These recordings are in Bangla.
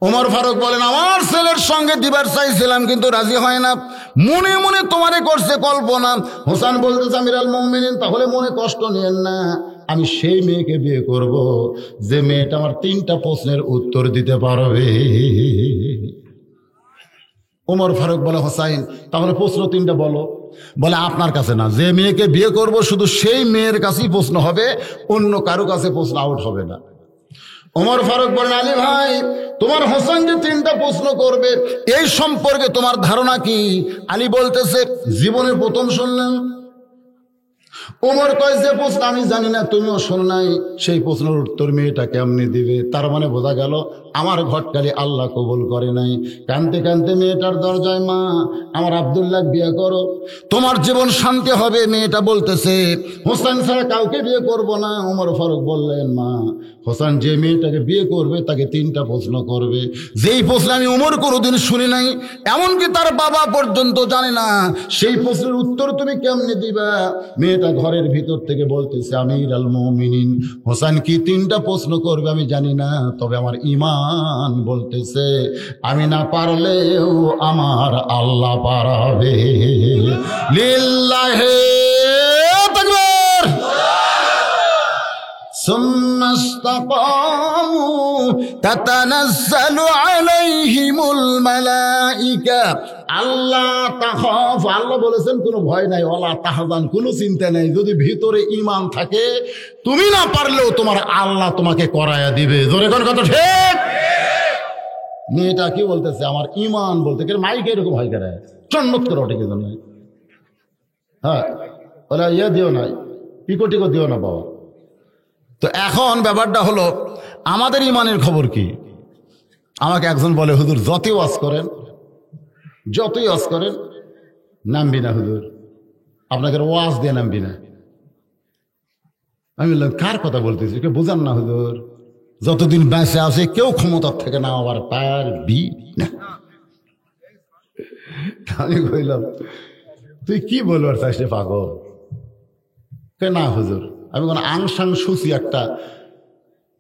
ওমর ফারুক বলেন, আমার ছেলের সঙ্গে দিবার চাইছিলাম কিন্তু রাজি হয় না, মনে মনে তোমারে করছে কল্পনা। হোসেন বলতেছে, আমিরুল মুমিনিন, তাহলে মনে কষ্ট নিয়েন না, আমি সেই মেয়েকে বিয়ে করব যে মেয়েটা আমার 3টা প্রশ্নের উত্তর দিতে পারবে। ওমর ফারুক বলে, হোসাইন তাহলে প্রশ্ন 3টা বলো। বলে, আপনার কাছে না, যে মেয়েকে বিয়ে করব শুধু সেই মেয়ের কাছেই প্রশ্ন হবে, অন্য কারো কাছে প্রশ্ন আউট হবে না। ওমর ফারুক বলেন, আলী ভাই, তোমার হোসেন যে 3টা প্রশ্ন করবে এই সম্পর্কে তোমার ধারণা কি? আলী বলতেছে, জীবনে প্রথম শুনলাম। ওমর কয়, যে প্রশ্ন আমি জানি না, তুমিও শোনো নাই, সেই প্রশ্নের উত্তর মেয়েটা কেমনি দিবে? তার মানে বোঝা গেল আমার ঘটকালি আল্লাহ কবুল করে নাই। কানতে কানতে মেয়েটার দরজায়, মা আমার আব্দুল্লাহ বিয়ে করো, তোমার জীবন শান্তি হবে। মেয়েটা বলতেছে, হোসেন ছাড়া কাউকে বিয়ে করব না। ওমর ফারুক বললেন, মা হোসেন যে মেয়েটাকে বিয়ে করবে তাকে 3টা প্রশ্ন করবে, যেই প্রশ্ন আমি ওমর কোনোদিন শুনি নাই, এমনকি তার বাবা পর্যন্ত জানে না, সেই প্রশ্নের উত্তর তুমি কেমনে দিবা? মেয়েটা ঘরের ভিতর থেকে বলতেছে, আমিরুল মুমিনিন, হোসেন কি 3টা প্রশ্ন করবে আমি জানি না, তবে আমার ঈমান বলতেছে আমি না পারলেও আমার আল্লাহ পারাবে। লিল্লাহি তাকবীর। ثم استقاموا تتنزل عليهم الملائكة আল্লাহ তাখাফ, আল্লাহ বলেছেন কোনো ভয় নাই, ওয়ালা তাহজান, কোনো চিন্তা নাই। যদি ভিতরে ঈমান থাকে, তুমি না পারলেও তোমার আল্লাহ তোমাকে করায়া দিবে। জোরে কোন কথা ঠিক? মেয়েটা কি বলতেছে, আমার ঈমান বলতে গেলে মাইকে এরকম হয় করে চন্নত করে ওঠে কিন্তু নাই। হ্যাঁ, বলে ইয়ে দিও নাই, পিকো টিকো দিও না বাবা। তো এখন ব্যাপারটা হলো, আমাদের ঈমানের খবর কি? আমাকে একজন বলে, হুজুর যতই ওয়াজ করেন, যতই ওয়াজ করেন, নামবি না হুজুর, আপনাকে ওয়াজ দিয়ে নামবি না। আমি বললাম, কার কথা বলতেছি? কে বুঝান না হুজুর, যতদিন বেঁচে আছে কেউ ক্ষমতার থেকে না আবার পারবি না। আমি কইলাম, তুই কি বলবার চাইস রে পাগল? কে না হুজুর, আমি কোন আংসাং সুচি একটা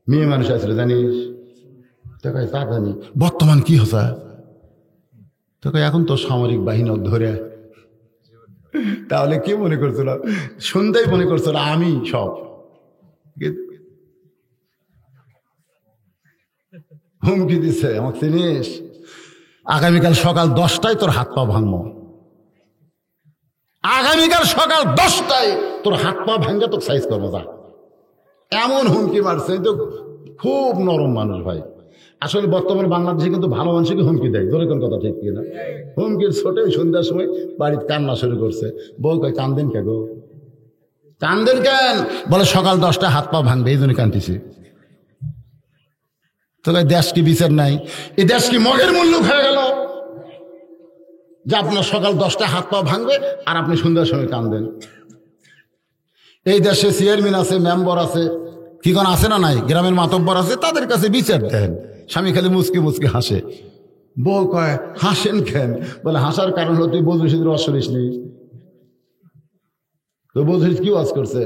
মেয়ে মানুষ আছে জানিস? তোকে তা জানি। বর্তমান কি হচ্ছে? তোকে এখন তো সামরিক বাহিনী ধরে, তাহলে কি মনে করছিল? শুনতেই মনে করছিল আমি সব। হুমকি দিছে, আমাকে চিনিস? আগামীকাল সকাল 10টায় তোর হাত পা ভাঙবো, আগামীকাল সকাল 10টায় তোর হাত পা ভাঙ্গা তোর সাইজ করবো। যা, এমন হুমকি মারছে। তো খুব নরম মানুষ ভাই। আসলে বর্তমানে বাংলাদেশে কিন্তু ভালো মানুষকে হুমকি দেয়। ধরে কোন কথা ঠিক কিনা? হুমকির ছোটে সন্ধ্যার সময় বাড়িতে কান্না শুরু করছে। বউ কয়, কান্দেন কে গো? কান্দেন কেন? বলে, সকাল 10টায় হাত পা ভাঙবে, এই জন্য কান্দিছি। তো দেশ কি বিচার নাই? এই দেশ কি মগের মূল্য হয়ে গেল যে আপনার সকাল 10টায় হাত পা ভাঙবে আর আপনি সন্ধ্যার সময় কান্দেন? এই দেশে চেয়ারম্যান আছে, মেম্বার আছে, কি কোন আছে না নাই? গ্রামের মাতব্বর আছে, তাদের কাছে বিচার দেন। স্বামী খালি মুচকি মুচকি হাসে। বউ কয়, হাসেন কেন? বলে, হাসার কারণ হলো তুই বজরিসের ওয়াজ শুনিস নি। তো বজরিস কি ওয়াজ করছে?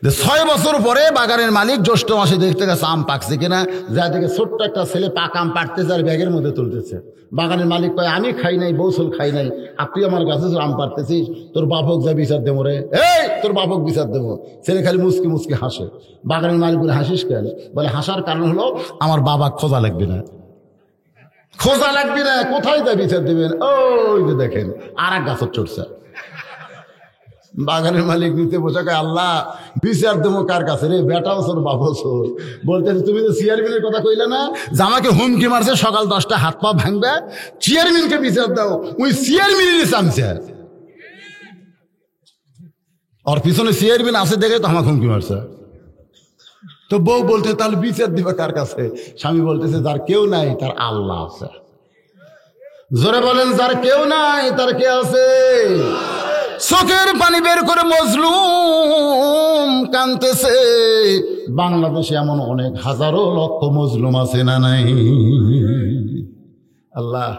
যে 6 বছর পরে বাগানের মালিক জ্যৈষ্ঠ মাসে দেখতে গেছে আম পাকছে কিনা, যা দেখে ছোট্ট একটা ছেলে পাক আম পাড়তেছে আর ব্যাগের মধ্যে তুলতেছে। বাগানের মালিক কয়, আমি খাই নাই, বৌসল খাই নাই, আর তুই আমার কাছে আম পাড়তেছিস, তোর বাপক যা বিচার দেবো রে, এই তোর বাপক বিচার দেবো। ছেলে খালি মুচকি মুচকি হাসে। বাগানের মালিক বলে, হাসিস কেন? বলে, হাসার কারণ হলো আমার বাবা খোঁজা লাগবে না। খোঁজা লাগবে না, কোথায় যা বিচার দেবেন? ওই যে দেখেন আর এক গাছের চড়ছে। বাগানের মালিক নিতে বসে কয়, আল্লাহ বিচার দেবো কার কাছে রে? বেটাও সোর বাবাও সোর। বলতেছে, তুমি তো চেয়ারম্যানের কথা কইলে না যে আমাকে হুমকি মারছে সকাল 10টায় হাত পা ভাঙবে? চেয়ারম্যানকে বিচার দাও। ওই চেয়ারম্যানের চামছে, ওর পিছনে চেয়ারম্যান আছে দেখে তো আমাকে হুমকি মারছে। তো বউ বলতে, তাহলে বিচার দিবা কার কাছে? স্বামী বলতেছে, যার কেউ নাই তার আল্লাহ আছে। জোরে বলেন, যার কেউ নাই তার কে আছে? চোখের পানি বের করে মজলুম কাঁদতেছে। বাংলাদেশে এমন অনেক হাজারো লক্ষ মজলুম আছে না নাই? আল্লাহ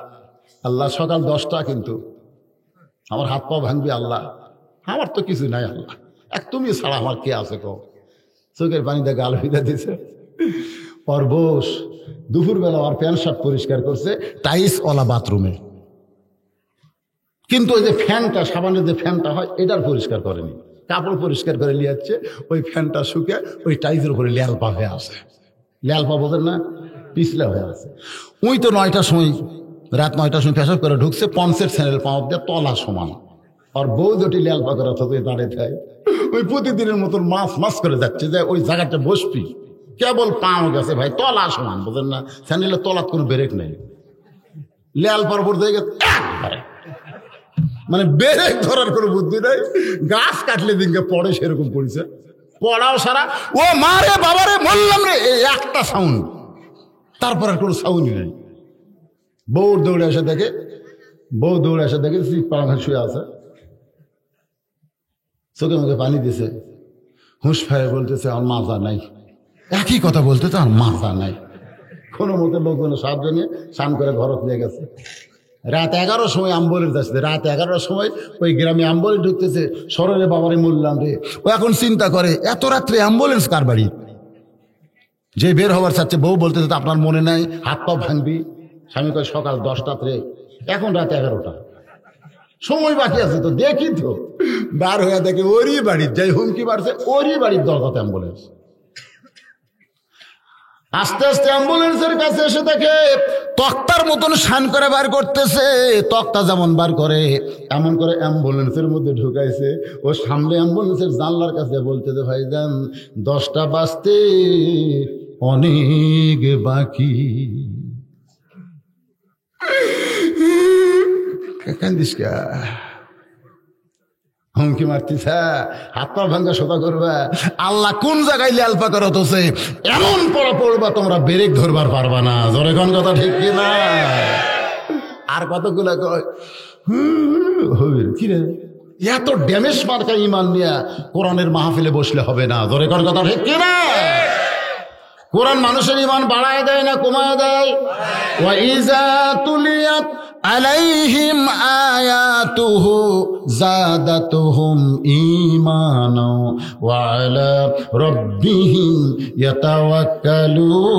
আল্লাহ, সকাল 10টা কিন্তু আমার হাত পা ভাঙবি আল্লাহ, আমার তো কিছু নাই আল্লাহ, এক তুমি ছাড়া আমার কে আছে কো? চোখের পানিতে গাল ভিজা দিছে। ওর বস দুপুরবেলা ওর প্যান্ট শার্ট পরিষ্কার করছে টাইলসওয়ালা বাথরুমে, কিন্তু ওই যে ফ্যানটা, সাবানের যে ফ্যানটা হয় এটার পরিষ্কার করেনি, কাপড় পরিষ্কার করে নিয়ে যাচ্ছে, ওই ফ্যানটা শুকে ওই টাইলসের উপরে ল্যালপা হয়ে আছে। ল্যালপা বোঝেন না, পিছলা হয়ে আছে। ওই তো 9টার সময়, রাত 9টার সময় পেশাব করে ঢুকছে, পঞ্চের স্যান্ডেল পাওয়া দিয়ে তলা সমান। আর বউ দুটি ল্যালপা করা থাকে দাঁড়িয়ে থাকে, ওই প্রতিদিনের মতন মাছ করে যাচ্ছে যে ওই জায়গাটা বসবি, কেবল পাও গেছে ভাই, তলা সমান, বোঝেন না, স্যান্ডেলের তলার কোনো ব্রেক নেই, ল্যালপার উপর দিয়ে গেছে মানে ব্রেক ধরার কোনো বুদ্ধি নেই, গাছ কাটলে দিনকে পড়ে সেরকম পড়েছে, পড়াও সারা ও মারে বাবারে বললাম রে, এই একটা সাউন্ড, তারপর আর কোনো সাউন্ডই নেই। বউ দৌড়ে এসে দেখে পাড়া শুয়ে আছে, চোখে মুখে পানি দিছে, হুঁশ ফেরে বলতেছে আমার মাজা নাই, একই কথা বলতেছে আমার মাজা নাই। কোনো মতো লোকজন সাহায্য নিয়ে স্নান করে ঘরত নিয়ে গেছে। রাত 11টার সময় অ্যাম্বুলেন্স আসছে, রাত 11টার সময় ওই গ্রামে অ্যাম্বুলেন্স ঢুকতেছে, সরলে বাবারে মরলাম রে। ও এখন চিন্তা করে এত রাত্রে অ্যাম্বুলেন্স কার বাড়ি, যে বের হওয়ার চাচ্ছে, বউ বলতেছে তো আপনার মনে নাই, হাত পা ভাঙবি। স্বামী কয় সকাল 10টাতে, এখন রাত 11টা, সময় বাকি আছে তো, দেখি তো। বার হয়ে দেখে ওরই বাড়ির, যাই হুমকি বাড়ছে ওরই বাড়ির দরজাতে অ্যাম্বুলেন্স। আস্তে আস্তে অ্যাম্বুলেন্সের কাছে এসে দেখে তক্তার মতন শান করে বার করতেছে, তক্তা যেমন বার করে এমন করে অ্যাম্বুলেন্সের মধ্যে ঢুকাইছে। ও সামনে অ্যাম্বুলেন্সের জানলার কাছে বলতেছে ভাইজান 10টা বাজতে অনেক বাকি। কান্দিস কা, হুমকি মারতিস, হাত পা ভাঙ্গা সোজা করবা, আল্লাহ কোন জায়গায় ল্যালপা করত হচ্ছে, এমন পড়া পড়বা তোমরা ব্রেক ধরবার পারবা না। জোরে কোন কথা ঠিক কিনা? আর কতগুলা কয় হবে কি রে, এত ড্যামেজ মার্কা ইমান নিয়ে কোরআনের মাহফিলে বসলে হবে না। জোরে কোন কথা ঠিক কিনা? কোরআন মানুষের ইমান বাড়ায় দেয় না কমায় দেয়? ওয়া ইযা তুলিয়াত আলাইহিম আয়াতুহু যাদাতুহুম ঈমানা ওয়া আলা রাব্বিহিম ইয়াতাওয়াক্কালুন।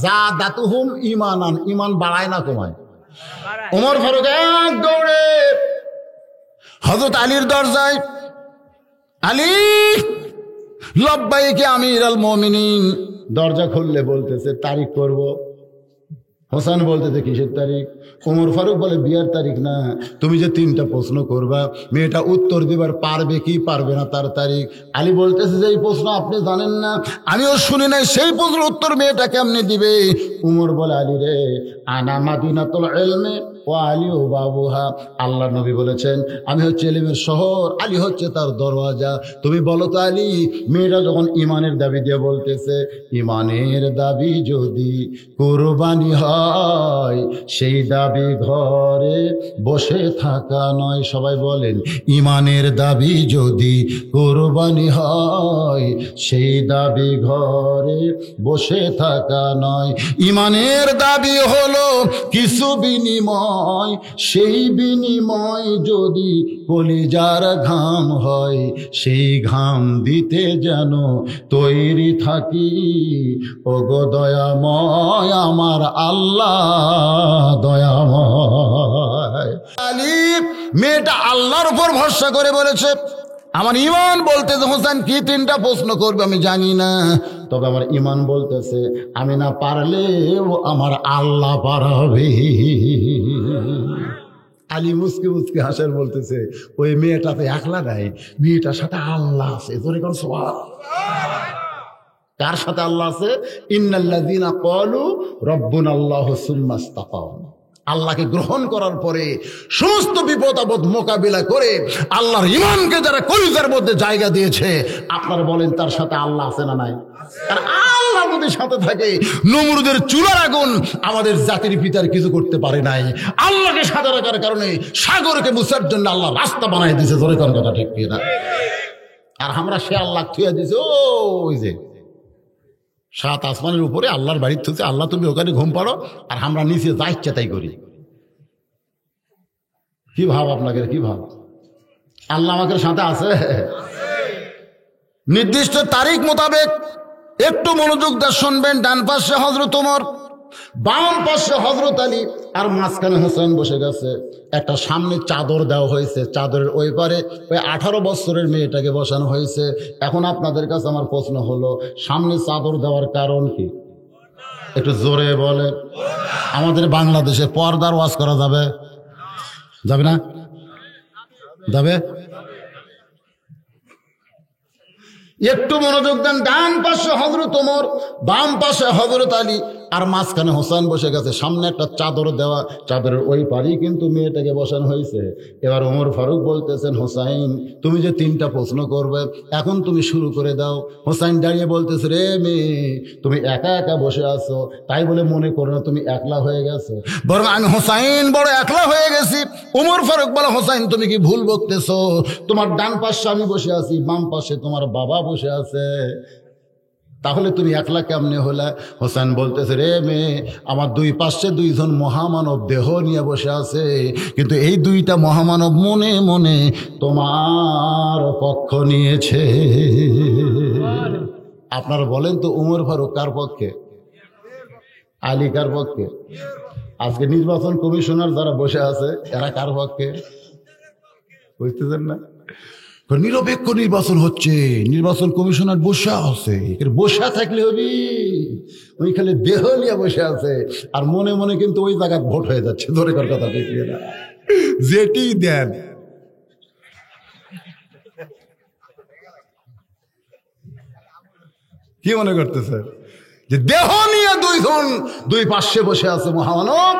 যাদাতুহুম ঈমানান, ঈমান বাড়ায় না কমায়? ওমর ফারুক এক দৌড়ে হযরত আলীর দরজায়, আলী লব্বাইকে আমিরুল মুমিনিন। দরজা খুললে বলতেছে তারিখ করব। হোসেন বলতেছে কিসের তারিখ? ওমর ফারুক বলে বিয়ার তারিখ না, তুমি যে 3টা প্রশ্ন করবা মেয়েটা উত্তর দিবার পারবে কি পারবে না তার তারিখ। আলী বলতেছে যে এই প্রশ্ন আপনি জানেন না, আমিও শুনি নাই, সেই প্রশ্নের উত্তর মেয়েটা কেমনে দিবে? উমর বলে আলী রে, আনা মাদিনাতুল ইলমি ওয়া আলী ও বাবুহা। আল্লাহ নবী বলেছেন আমি হচ্ছে ইলমের শহর, আলী হচ্ছে তার দরওয়াজা। তুমি বলো তো আলী, মেয়েটা যখন ইমানের দাবি দিয়ে বলতেছে, ইমানের দাবি যদি কুরবানি হয় সেই দাবি ঘরে বসে থাকা নয়। সবাই বলেন, ইমানের দাবি যদি কুরবানি হয় সেই দাবি ঘরে বসে থাকা নয়। ইমানের দাবি হলো কিছু বিনিময়, সেই বিনিময় যদি কলিজার ঘাম হয়, সেই ঘাম দিতে যেন তৈরি থাকি। ওগো দয়াময় আমার আল্লাহ দয়াময়। আলী মেয়েটা আল্লাহর উপর ভরসা করে বলেছে আমার ইমান বলতেছে হোসেন কি 3টা প্রশ্ন করবে আমি জানি না, তবে আমার ইমান বলতেছে আমি না পারলেও আমার আল্লাহ পারাবে। আলী মুসকি মুসকি হাসার বলতেছে ওই মেয়েটাতে একলা নাই, মেয়েটার সাথে আল্লাহ আছে। তোর কোন সওয়াল? কার সাথে আল্লাহ আছে? ইন্নাল্লাযীনা ক্বালু রাব্বুনাল্লাহু সুম্মা ইসতাকামু। আল্লাহকে গ্রহণ করার পরে সমস্ত বিপদ আপদ মোকাবিলা করে আল্লাহর ইমানকে যারা কলিজার মধ্যে জায়গা দিয়েছে, আপনারা বলেন তার সাথে আল্লাহ আছে না নাই? আর আল্লাহ যদি সাথে থাকে, নমরুদের চুলার আগুন আমাদের জাতির পিতার কিছু করতে পারে নাই। আল্লাহকে সাথে রাখার কারণে সাগরকে মুছার জন্য আল্লাহ রাস্তা বানাই দিয়েছে। জোরে কোন কথা ঠিক কিনা? আর আমরা সে আল্লাহ থুয়ে দিছে ওই যে 7 আসমানের উপরে আল্লাহর বাড়ির থুতে, আল্লাহ তুমি ওখানে ঘুম পাড়ো আর আমরা নিচে যা ইচ্ছা তাই করি। কি ভাব আপনাকে? কি ভাব? আল্লাহ আমাদের সাথে আছে? নির্দিষ্ট তারিখ মোতাবেক একটু মনোযোগ দিয়ে শুনবেন। ডান পাশে হযরত ওমর, বাম পাশে হযরত আলী, আর মাঝখানে হোসেন বসে গেছে। একটা সামনে চাদর দেওয়া হয়েছে, চাদরের ওই পারে ওই 18 বছরের মেয়েটাকে বসানো হয়েছে। এখন আপনাদের কাছে আমার প্রশ্ন হলো, সামনে চাদর দেওয়ার কারণ কি? একটু জোরে বলে। আমাদের বাংলাদেশে পর্দার ওয়াজ করা যাবে? যাবে না? যাবে? একটু মনোযোগ দেন। ডান পাশে হযরত ওমর, বাম পাশে হযরত আলী, আর মাঝখানে হোসেন বসে গেছে। সামনে একটা চাদর দেওয়া, চাদরের ওই পারেই কিন্তু মেয়েটাকে বসানো হয়েছে। এবার ওমর ফারুক বলতেছেন, হোসাইন তুমি যে 3টা প্রশ্ন করবে, এখন তুমি শুরু করে দাও। হোসাইন দাঁড়িয়ে বলতেছে, রে মেয়ে, তুমি একা একা বসে আছো, তাই বলে মনে করো না তুমি একলা হয়ে গেছো, বরং আমি হোসাইন বড় একলা হয়ে গেছি। ওমর ফারুক বলে, হোসাইন তুমি কি ভুল বকতেছো? তোমার ডান পাশে আমি বসে আছি, বাম পাশে তোমার বাবা বসে আছে, তাহলে তুমি একলা কেমনে হলে? হোসেন বলতেছে, রে মেয়ে, আমার দুই পাশে 2জন মহামানব দেহ নিয়ে বসে আছে, কিন্তু এই 2টা মহামানব মনে মনে তোমার পক্ষ নিয়েছে। আপনারা বলেন তো, উমর ফারুক কার পক্ষে? আলী কার পক্ষে? আজকে নির্বাচন কমিশনার যারা বসে আছে এরা কার পক্ষে? বুঝতেছেন না? নিরপেক্ষ নির্বাচন হচ্ছে, নির্বাচন কমিশনার বসে আছে। বসে থাকলে হবি, ওই খালি দেহ নিয়ে বসে আছে, আর মনে মনে কিন্তু ওই জায়গায় ভোট হয়ে যাচ্ছে। ধরে কর কথা ঠিক না? যেটি দেন কি মনে করতেছে যে দেহ নিয়ে 2জন দুই পাশে বসে আছে মহামানব,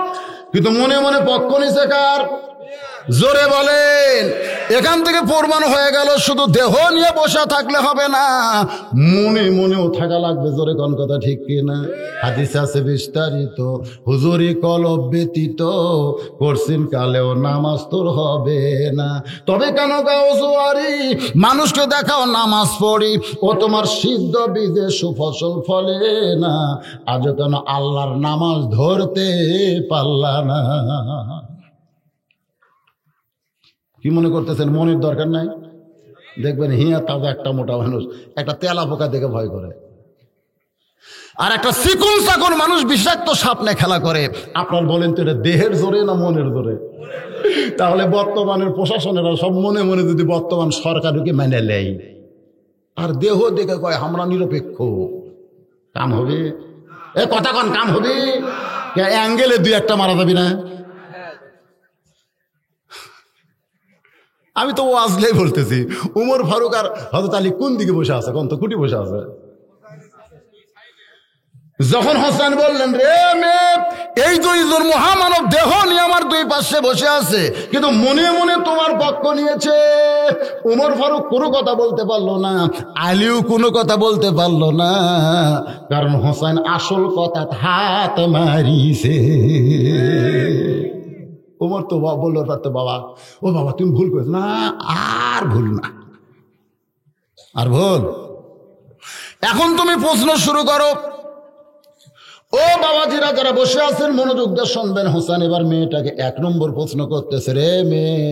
কিন্তু মনে মনে পক্ষ নিছে কার? জোরে বলেন। এখান থেকে প্রমাণ হয়ে গেল, শুধু দেহ নিয়ে বসে থাকলে হবে না, মনে মনেও থাকা লাগবে। জোরে কোন কথা ঠিক কিনা? হাদিস আছে বিস্তারিত, হুজুরি কলব ব্যতীত করছেন কালেও নামাজ তোর হবে না। তবে কেন গাও জোয়ারি, মানুষকে দেখাও নামাজ পড়ি, ও তোমার সিদ্ধ বীজে সুফসল ফলে না, আজও কেন আল্লাহর নামাজ ধরতে পারলা না? কি মনে করতেছেন? মনের দরকার নাই। দেখবেন হিয়া তাজা একটা মোটা মানুষ একটা তেলা পোকা দেখে ভয় করে, আর একটা চিকুন চাকুন মানুষ বিষাক্ত সাপ নিয়ে খেলা করে। আপনার বলেন তো, এটা দেহের জোরে না মনের জোরে? তাহলে বর্তমানের প্রশাসনেরা সব মনে মনে যদি বর্তমান সরকারকে মেনে নেয়, আর দেহ দেখে কয় আমরা নিরপেক্ষ, কাম হবে? এ কথা কন, কাম হবে? অ্যাঙ্গেলে 2-1টা মারা যাবি না? আমি তো ওয়াজলেই বলতেছি, উমর ফারুক আর হযরত আলী কোন দিকে বসে আছে? কোন তো কুটি বসে আছে। যখন হোসেন বললেন, রে মেয়ে, এই 2জন মহামানব দেহ নিয়ে আমার 2 পাশে বসে আছে, কিন্তু মনে মনে তোমার পক্ষ নিয়েছে। উমর ফারুক কোনো কথা বলতে পারলো না, আলীও কোনো কথা বলতে পারলো না, কারণ হোসেন আসল কথা হাত মারিছে। ওমর তো বললো, তো বাবা, ও বাবা তুমি ভুল করেছো না, আর ভুল না, আর ভুল। এখন তুমি প্রশ্ন শুরু করো। ও বাবাজিরা যারা বসে আছেন, মনোযোগ দিয়ে শুনবেন। হোসেন এবার মেয়েটাকে 1 নম্বর প্রশ্ন করতেছে, রে মেয়ে,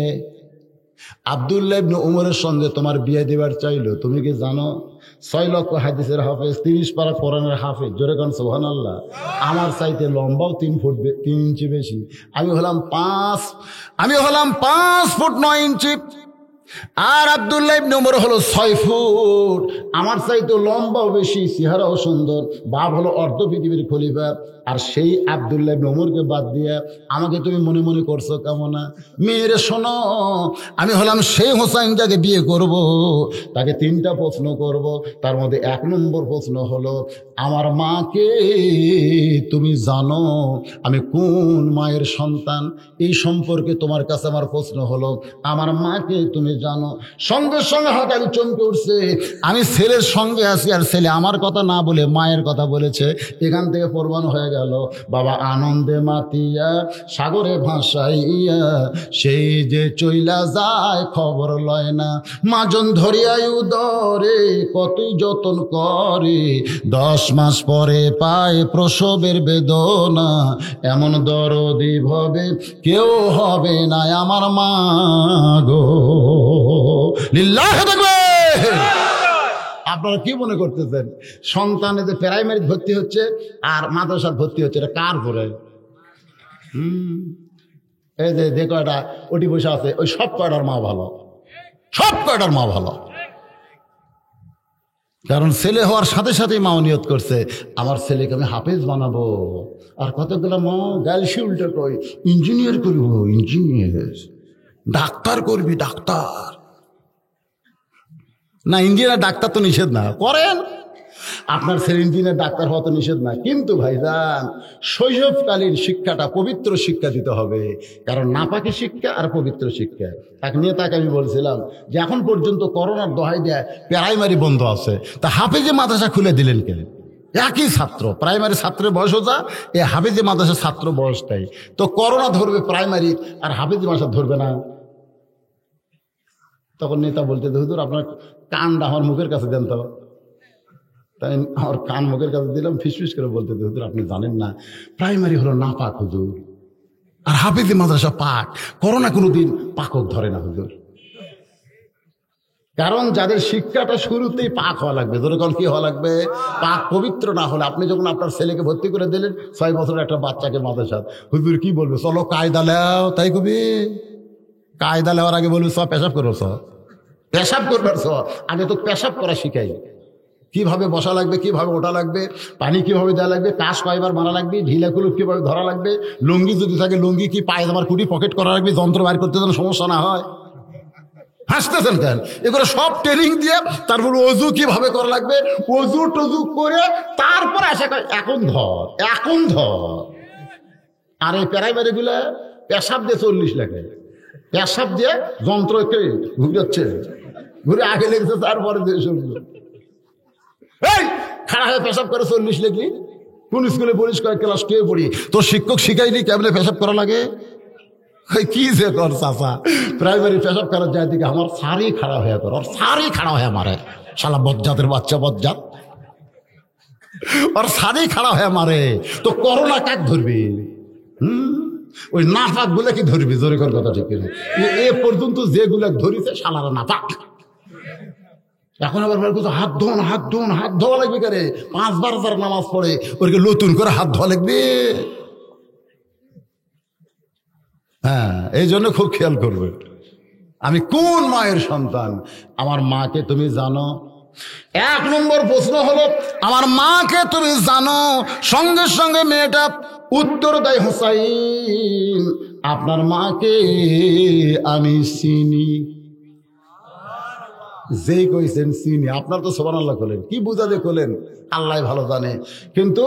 আব্দুল্লাহ ইবনে উমরের সঙ্গে তোমার বিয়ে দিবার চাইলো, তুমি কি জানো 6 লক্ষ হাদিসের হাফেজ, 30 পারা কোরআনের হাফেজ, জোরে কান সুবহানাল্লাহ, আমার চাইতে লম্বাও 3 ইঞ্চি বেশি, আমি হলাম 5 ফুট 9 ইঞ্চি, আর আব্দুল্লাহ ইবনে উমর হলো 6 ফুট, আমার চাইতে লম্বাও বেশি, চেহারাও সুন্দর, বাপ হলো অর্ধ পৃথিবীর খলিফা, আর সেই আব্দুল্লাহ ইবনে উমরকে বাদ দিয়ে আমাকে তুমি মনে মনে করছো কামনা? মেয়েরে শোনো, আমি হলাম সেই হোসাইন যাকে বিয়ে করব, তাকে 3টা প্রশ্ন করব। তার মধ্যে 1 নম্বর প্রশ্ন হলো, আমার মাকে তুমি জানো? আমি কোন মায়ের সন্তান? এই সম্পর্কে তোমার কাছে আমার প্রশ্ন হলো, আমার মাকে তুমি জানো? সঙ্গে সঙ্গে হাতালি চমকে উঠছে, আমি ছেলের সঙ্গে আছি, আর ছেলে আমার কথা না বলে মায়ের কথা বলেছে। এখান থেকে প্রমাণ হয়ে গেল, বাবা আনন্দে মাতিয়া সাগরে ভাসাইয়া সেই যে চইলা যায় খবর লয় না, মাজন ধরিয়াই উদরে কতই যতন করে, 10 মাস পরে পায় প্রসবের বেদনা, এমন দরদি ভবে কেউ হবে না আমার মা গো। লিল্লাহি তাকবীর। আপনারা কি মনে করতেছেন সন্তানে যে প্রাইমারি ভর্তি হচ্ছে আর মাদ্রাসার ভর্তি হচ্ছে, এটা কার করে? এই যে কয়টা ওটি বসে আছে ওই সব কয়টার মা ভালো, সব কয়টার মা ভালো। কারণ ছেলে হওয়ার সাথে সাথেই মা নিয়ত করছে আমার ছেলেকে আমি হাফেজ বানাবো। আর কতগুলো মা গালসি উল্টো কই ইঞ্জিনিয়ার করবো, ইঞ্জিনিয়ার, ডাক্তার করবি, ডাক্তার না। ইঞ্জিনিয়ার ডাক্তার তো নিষেধ না, করেন আপনার ছেলে ইঞ্জিনিয়ার ডাক্তার হওয়া তো নিষেধ না, কিন্তু ভাইজান শৈশবকালীন শিক্ষাটা পবিত্র শিক্ষা দিতে হবে। কারণ নাপাকি শিক্ষা আর পবিত্র শিক্ষা এক নিয়ে তাকে আমি বলছিলাম যে এখন পর্যন্ত করোনার দোহাই দেয় প্রাইমারি বন্ধ আছে, তা হাফেজে মাদ্রাসা খুলে দিলেন কেন? একই ছাত্র, প্রাইমারি ছাত্রের বয়স যা, এ হাফেজে মাদ্রাসার ছাত্র বয়স তাই। তো করোনা ধরবে প্রাইমারি আর হাফেজে মাদ্রাসা ধরবে না। তখন নেতা বলতে হুজুর আপনার কানটা আমার মুখের কাছে দেন তো। তাই আমার কান মুখের কাছে দিলাম, ফিসফিস করে বলতে হুজুর আপনি জানেন না প্রাইমারি হলো না পাক হুজুর, আর হাফেজে মাদ্রাসা পাক। করোনা কোনোদিন পাকক ধরে না হুজুর। কারণ যাদের শিক্ষাটা শুরুতেই পাক হওয়া লাগবে, ধরে কল কি হওয়া লাগবে? পাক পবিত্র না হলে আপনি যখন আপনার ছেলেকে ভর্তি করে দিলেন 6 বছরের একটা বাচ্চাকে মাদ্রাসা, হুজুর কি বলবে? চলো কায়দা লেও, তাই কবি কায়দা লেওয়ার আগে বলবে সব পেশাব করবো, সব পেশাব করবার সব আগে তো পেশাব করা শিখাই, কিভাবে বসা লাগবে, কিভাবে ওঠা লাগবে, পানি কিভাবে দেওয়া লাগবে, কাশ কয়বার মারা লাগবে, ঢিলা কুলুপ কিভাবে ধরা লাগবে, লুঙ্গি যদি থাকে লুঙ্গি কি পায়জামার কুটি পকেট করা লাগবে, যন্ত্র বাইর করতে যেন সমস্যা না হয়। হাসতেছেন কেন? এগুলো সব ট্রেনিং দিয়ে তারপর অজু কিভাবে করা লাগবে, অজু টজু করে তারপর আসে এখন ধর, এখন ধর। আর এই প্রাইমারি গুলা পেশাব দিয়ে 40 লাখে, পেশাব দিয়ে যন্ত্রকে ঘুরাচ্ছে, ঘুরে আগে লেগেছে তারপরে দিয়ে শুনল এই খাড়া হয়ে পেশাব করে 40 লিখলি। কোন স্কুলে পড়িস? কয়েক ক্লাস 2 পড়ি, তোর শিক্ষক শিখাইনি কেমনে পেশাব করা লাগে? কি যে কর চাষা, প্রাইমারি পেশাব করার যায় দিকে আমার সারি খাড়া হয়ে কর, ওর সারি খাড়া হয়ে মারে, শালা বজ্জাতের বাচ্চা বজ্জাত, ওর সারি খাড়া হয়ে মারে। তো করোনা কাক ধরবি? ওই নাপাক গুলা কি ধরবি? জোরে কর কথা ঠিক কিনা? এ পর্যন্ত যেগুলা ধরিছে শালারা নাপাক। এখন আবার হাত ধোন, হাত ধোন, হাত ধোয়া লাগবে কারে? 5 বার যার নামাজ পড়ে ওরকে নতুন করে হাত ধোয়া লাগবে। হ্যাঁ, এই জন্য খুব খেয়াল করবে আমি কোন মায়ের সন্তান। আমার মাকে তুমি জানো? 1 নম্বর প্রশ্ন হলো আমার মাকে তুমি জানো? সঙ্গে সঙ্গে মেয়েটা উত্তর দেয় হোসাইন আপনার মাকে আমি চিনি। যেই কইছেন চিনি, আপনার তো সুবহানাল্লাহ করলেন, কি বুঝাতে করলেন আল্লাহ ভালো জানে। কিন্তু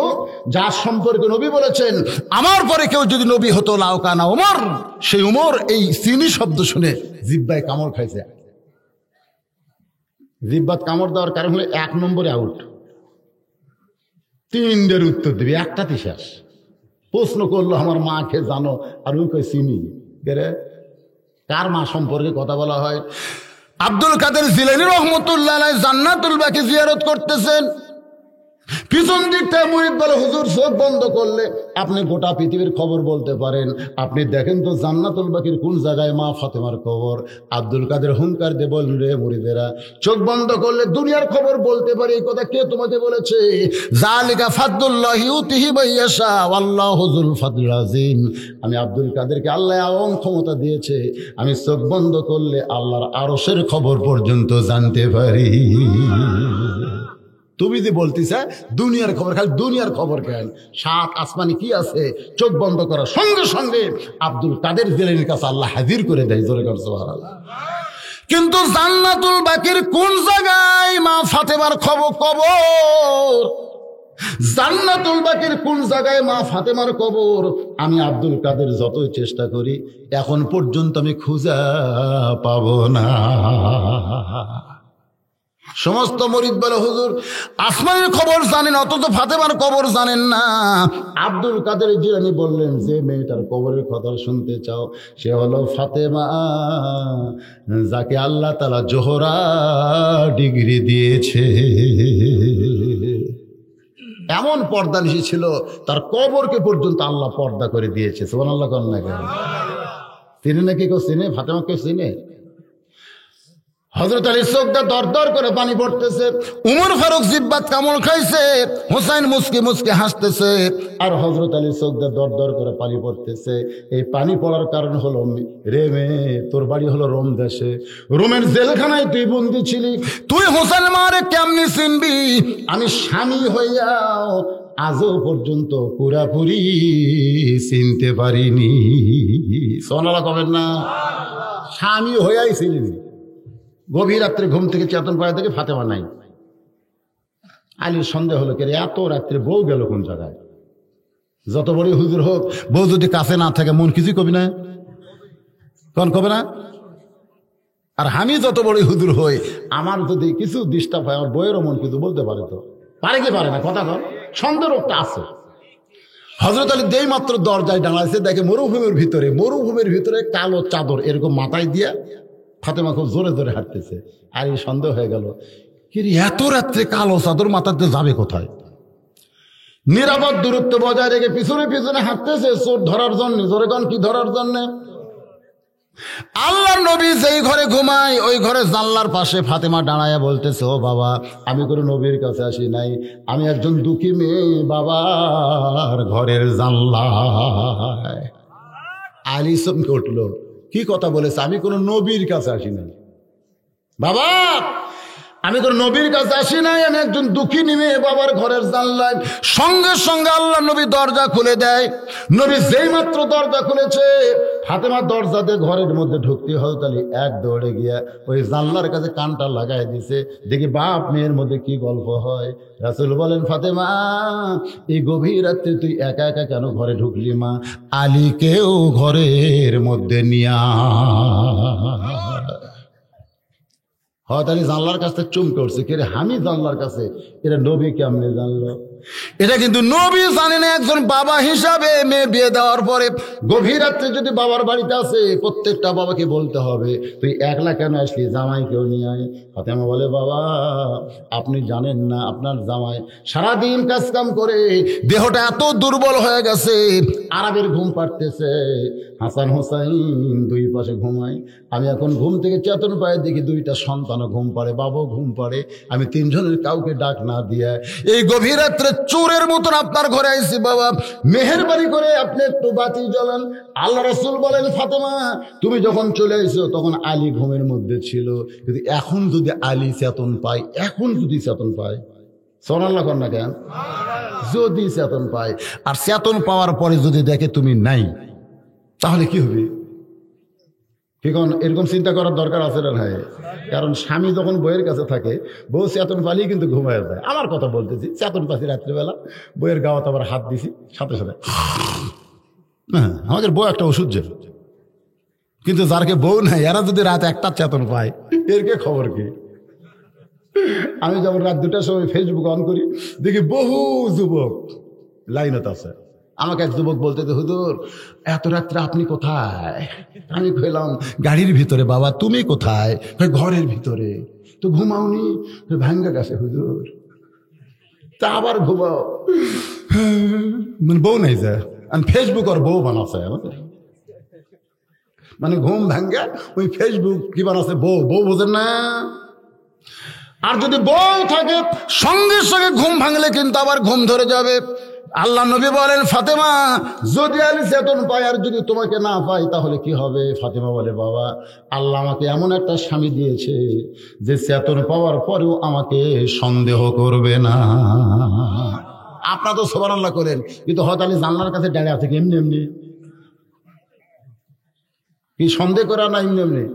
যার সম্পর্কে নবী বলেছেন আমার পরে কেউ যদি নবী হতো লাউকানা ওমর, সেই উমর এই চিনি শব্দ শুনে জিব্বায় কামড় খাইছে। জিব্বাত কামড় দেওয়ার কারণ হলে 1 নম্বরে আউট, 3টের উত্তর দিবি, একটাতে শেষ। প্রশ্ন করলো আমার মাকে জানো, আর ওই কই চিনি। কার মা সম্পর্কে কথা বলা হয়? আব্দুল কাদের জিলানী রহমতুল্লাহ আলাইহি জান্নাতুল বাকি জিয়ারত করতেছেন, পিছন দিকটা মুরিদ বলে হুজুর চোখ বন্ধ করলে আপনি গোটা পৃথিবীর খবর বলতে পারেন, আপনি দেখেন তো জান্নাতুল বাকির কোন জায়গায় মা ফাতেমার কবর। আব্দুল কাদের হুঙ্কার দিয়ে বলেন রে মুরিদেরা, চোখ বন্ধ করলে দুনিয়ার খবর বলতে পারি, এই কথা কে তোমাকে বলেছে? জালিকা ফাদলুল্লাহি ইউতিহি মাইয়াশা ওয়াল্লাহু যুল ফাদলিল আযীম। আমি আব্দুল কাদেরকে আল্লাহ এমন ক্ষমতা দিয়েছে, আমি চোখ বন্ধ করলে আল্লাহর আরশের খবর পর্যন্ত জানতে পারি। তুমি যে বলতেছে দুনিয়ার খবর, খালি দুনিয়ার খবর কেন? 7 আসমানে কি আছে? চোখ বন্ধ করার সঙ্গে সঙ্গে আব্দুল কাদের জিলানীর কাছে আল্লাহ হাজির করে দেয়। জোরে কর সুবহানাল্লাহ। কিন্তু জান্নাতুল বাকির কোন জায়গায় মা ফাতেমার কবর? জান্নাতুল বাকির কোন জায়গায় মা ফাতেমার কবর? আমি আব্দুল কাদের যতই চেষ্টা করি এখন পর্যন্ত আমি খুঁজে পাবো না। সমস্ত মুরিদ বলে হুজুর আসমানের খবর জানেন অথচ ফাতেমার কবর জানেন না। আব্দুল কাদের জিলানী বললেন যে মেয়েটার কবরের কথা শুনতে চাও, সে হলো ফাতেমা, যাকে আল্লাহ তাআলা জোহরা ডিগ্রি দিয়েছে। এমন পর্দা নিশি ছিল, তার কবরকে পর্যন্ত আল্লাহ পর্দা করে দিয়েছে। সুবহানাল্লাহ করেন না কেন? চিনে নাকি কেউ চিনে? ফাতেমাকে চিনে? হযরত আলীর চোখটা দরদর করে পানি পড়তেছে। উমর ফারুক জিব্বাত কামড় খাইছে, হুসাইন মুসকি মুসকি হাসতেছে, আর হযরত আলীর চোখটা দরদর করে পানি পড়তেছে। এই পানি পড়ার কারণ হলো, রে মেয়ে, তোর বাড়ি হলো রোম দেশে, রোমের জেলখানায় তুই বন্দী ছিলি, তুই হুসাইন মারে কেমনি চিনবি? আমি স্বামী হইয়াও আজও পর্যন্ত পুরাপুরি চিনতে পারিনি। সোনারা কবেন না? স্বামী হইয়াই ছিলেন। গভীর রাত্রে ঘুম থেকে চেতন পায় থেকে ফাতেমা নাই। আলীর সন্দেহ হলো, কে এত রাত্রে বউ গেল কোন জায়গায়? যত বড় হুজুর হোক, বউ যদি কাছে না থাকে মন কিছুই কবি না, কোন কবে না? আর আমি যত বড় হুজুর হই, আমার যদি কিছু ডিস্টার্ব হয়, আমার বইয়েরও মন কিছু বলতে পারে, তো পারে কি পারে না? কথা কর, সন্দেহ রোগটা আছে। হযরত আলী যেই মাত্র দরজায় দাঁড়াইছে, দেখে মরুভূমির ভিতরে কালো চাদর এরকম মাথায় দিয়া ফাতেমা খুব জোরে জোরে হাঁটতেছে। আর এই সন্দেহ হয়ে গেল, কি এত রাত্রে কালো চাদর মাথাতে যাবে কোথায়? নিরাপদ দূরত্ব বজায় রেখে পিছনে পিছনে হাঁটতেছে, চোর ধরার জন্য। জোরে গান, কি ধরার জন্য? আল্লাহর নবী যেই ঘরে ঘুমায় ওই ঘরে জানলার পাশে ফাতেমা দাঁড়ায়া বলতেছে, ও বাবা, আমি কোনো নবীর কাছে আসি নাই, আমি একজন দুঃখী মেয়ে বাবার ঘরের জানলায়। আলী চমকে উঠল, কি কথা বলেছে? আমি কোনো নবীর কাছে আসি নাই বাবা, আমি তোর নবীর কাছে আসি নাই, আমি একজন দুঃখিনী মেয়ে বাবার ঘরের জানলায়। সঙ্গে সঙ্গে আল্লাহ নবী দরজা খুলে দেয়। নবী যেই মাত্র দরজা খুলেছে, ফাতেমা দরজা দিয়ে ঘরের মধ্যে ঢুকতে হযরত আলী এক দৌড়ে গিয়া ওই জানলার কাছে কানটা লাগাই দিছে, দেখি বাপ মেয়ের মধ্যে কি গল্প হয়। রাসূল বলেন, ফাতেমা, এই গভীর রাত্রে তুই একা একা কেন ঘরে ঢুকলি মা? আলীকেও ঘরের মধ্যে নিয়া। হয়তো আলী জানলার কাছে চমকে উঠছে, কে রে, আমি জানলার কাছে? এরা নবী কেমনে জানলো? এটা কিন্তু নবী জানে না। একজন বাবা হিসাবে মেয়ে বিয়ে দেওয়ার পরে গভীর রাত্রে যদি বাবার বাড়িতে আসে, প্রত্যেকটা বাবাকে বলতে হবে, তুই একলা কেন আসলি, জামাই কেউ নিয়ে আয়। ফাতেমা বলে, বাবা, আপনি জানেন না, আপনার জামাই সারাদিন কাজ কাম করে দেহটা এত দুর্বল হয়ে গেছে, আরামের ঘুম পাড়তেছে, হাসান হোসাইন দুই পাশে ঘুমায়, আমি এখন ঘুম থেকে চেতন পায়ে দেখি দুইটা সন্তানও ঘুম পাড়ে, বাবাও ঘুম পাড়ে, আমি তিনজনের কাউকে ডাক না দিয়ে এই গভীর রাত্রে চোরের মতন আপনার ঘরে আইছি, বাবা মেহেরবানি করে আপনি একটু বাতি জ্বালান। আল্লাহ রাসূল বলেন, ফাতেমা, তুমি যখন চলে আইছো তখন আলী ঘুমের মধ্যে ছিল, কিন্তু এখন যদি আলী চেতন পায়, এখন যদি চেতন পায়, সুবহানাল্লাহ কর না কেন? যদি চেতন পায়, আর চেতন পাওয়ার পরে যদি দেখে তুমি নাই, তাহলে কি হবে? এখন এরকম চিন্তা করার দরকার আছে না ভাই? কারণ স্বামী যখন বইয়ের কাছে থাকে, বউ চেতন পালিয়ে কিন্তু ঘুমায় যায়। আমার কথা বলতেছি, চেতন পাচ্ছি রাত্রিবেলা, বইয়ের গাওয়াত আবার হাত দিছি, সাথে সাথে আমাদের বউ একটা ওষুধ যে, কিন্তু যারকে বউ নাই, এরা যদি রাত একটা চেতন পায়, এর কে খবর কি? আমি যখন রাত 2টার সময় ফেসবুক অন করি, দেখি বহু যুবক লাইনত আছে। আমাকে এক যুবক বলতে, হুজুর, এত রাত্রে আপনি কোথায়? আমি কইলাম, গাড়ির ভিতরে। বাবা, তুমি কোথায়? ঘরের ভিতরে। তো ঘুমাওনি? ভাঙ্গা গেছে হুজুর। তা আবার ঘুমাও? মানে বউ নাই যায়, ফেসবুক আর বউ বানাচ্ছে আমাদের, মানে ঘুম ভাঙ্গা ওই ফেসবুক কি বানাচ্ছে, বউ। বউ বোঝেন না? আর যদি বউ থাকে, সঙ্গে সঙ্গে ঘুম ভাঙলে কিন্তু আবার ঘুম ধরে যাবে। আল্লাহ নবী বলেন, ফাতেমা, যদি আলী চেতন পায় আর যদি তোমাকে না পাই, তাহলে কি হবে? ফাতেমা বলে, বাবা, আল্লাহ আমাকে এমন একটা স্বামী দিয়েছে যে চেতন পাওয়ার পরেও আমাকে সন্দেহ করবে না। আপনারা তো সুবহানাল্লাহ করেন, কিন্তু হয়তো আলী জানলার কাছে দাঁড়িয়ে আছে, এমনি এমনি কি সন্দেহ করা না? এমনি এমনি।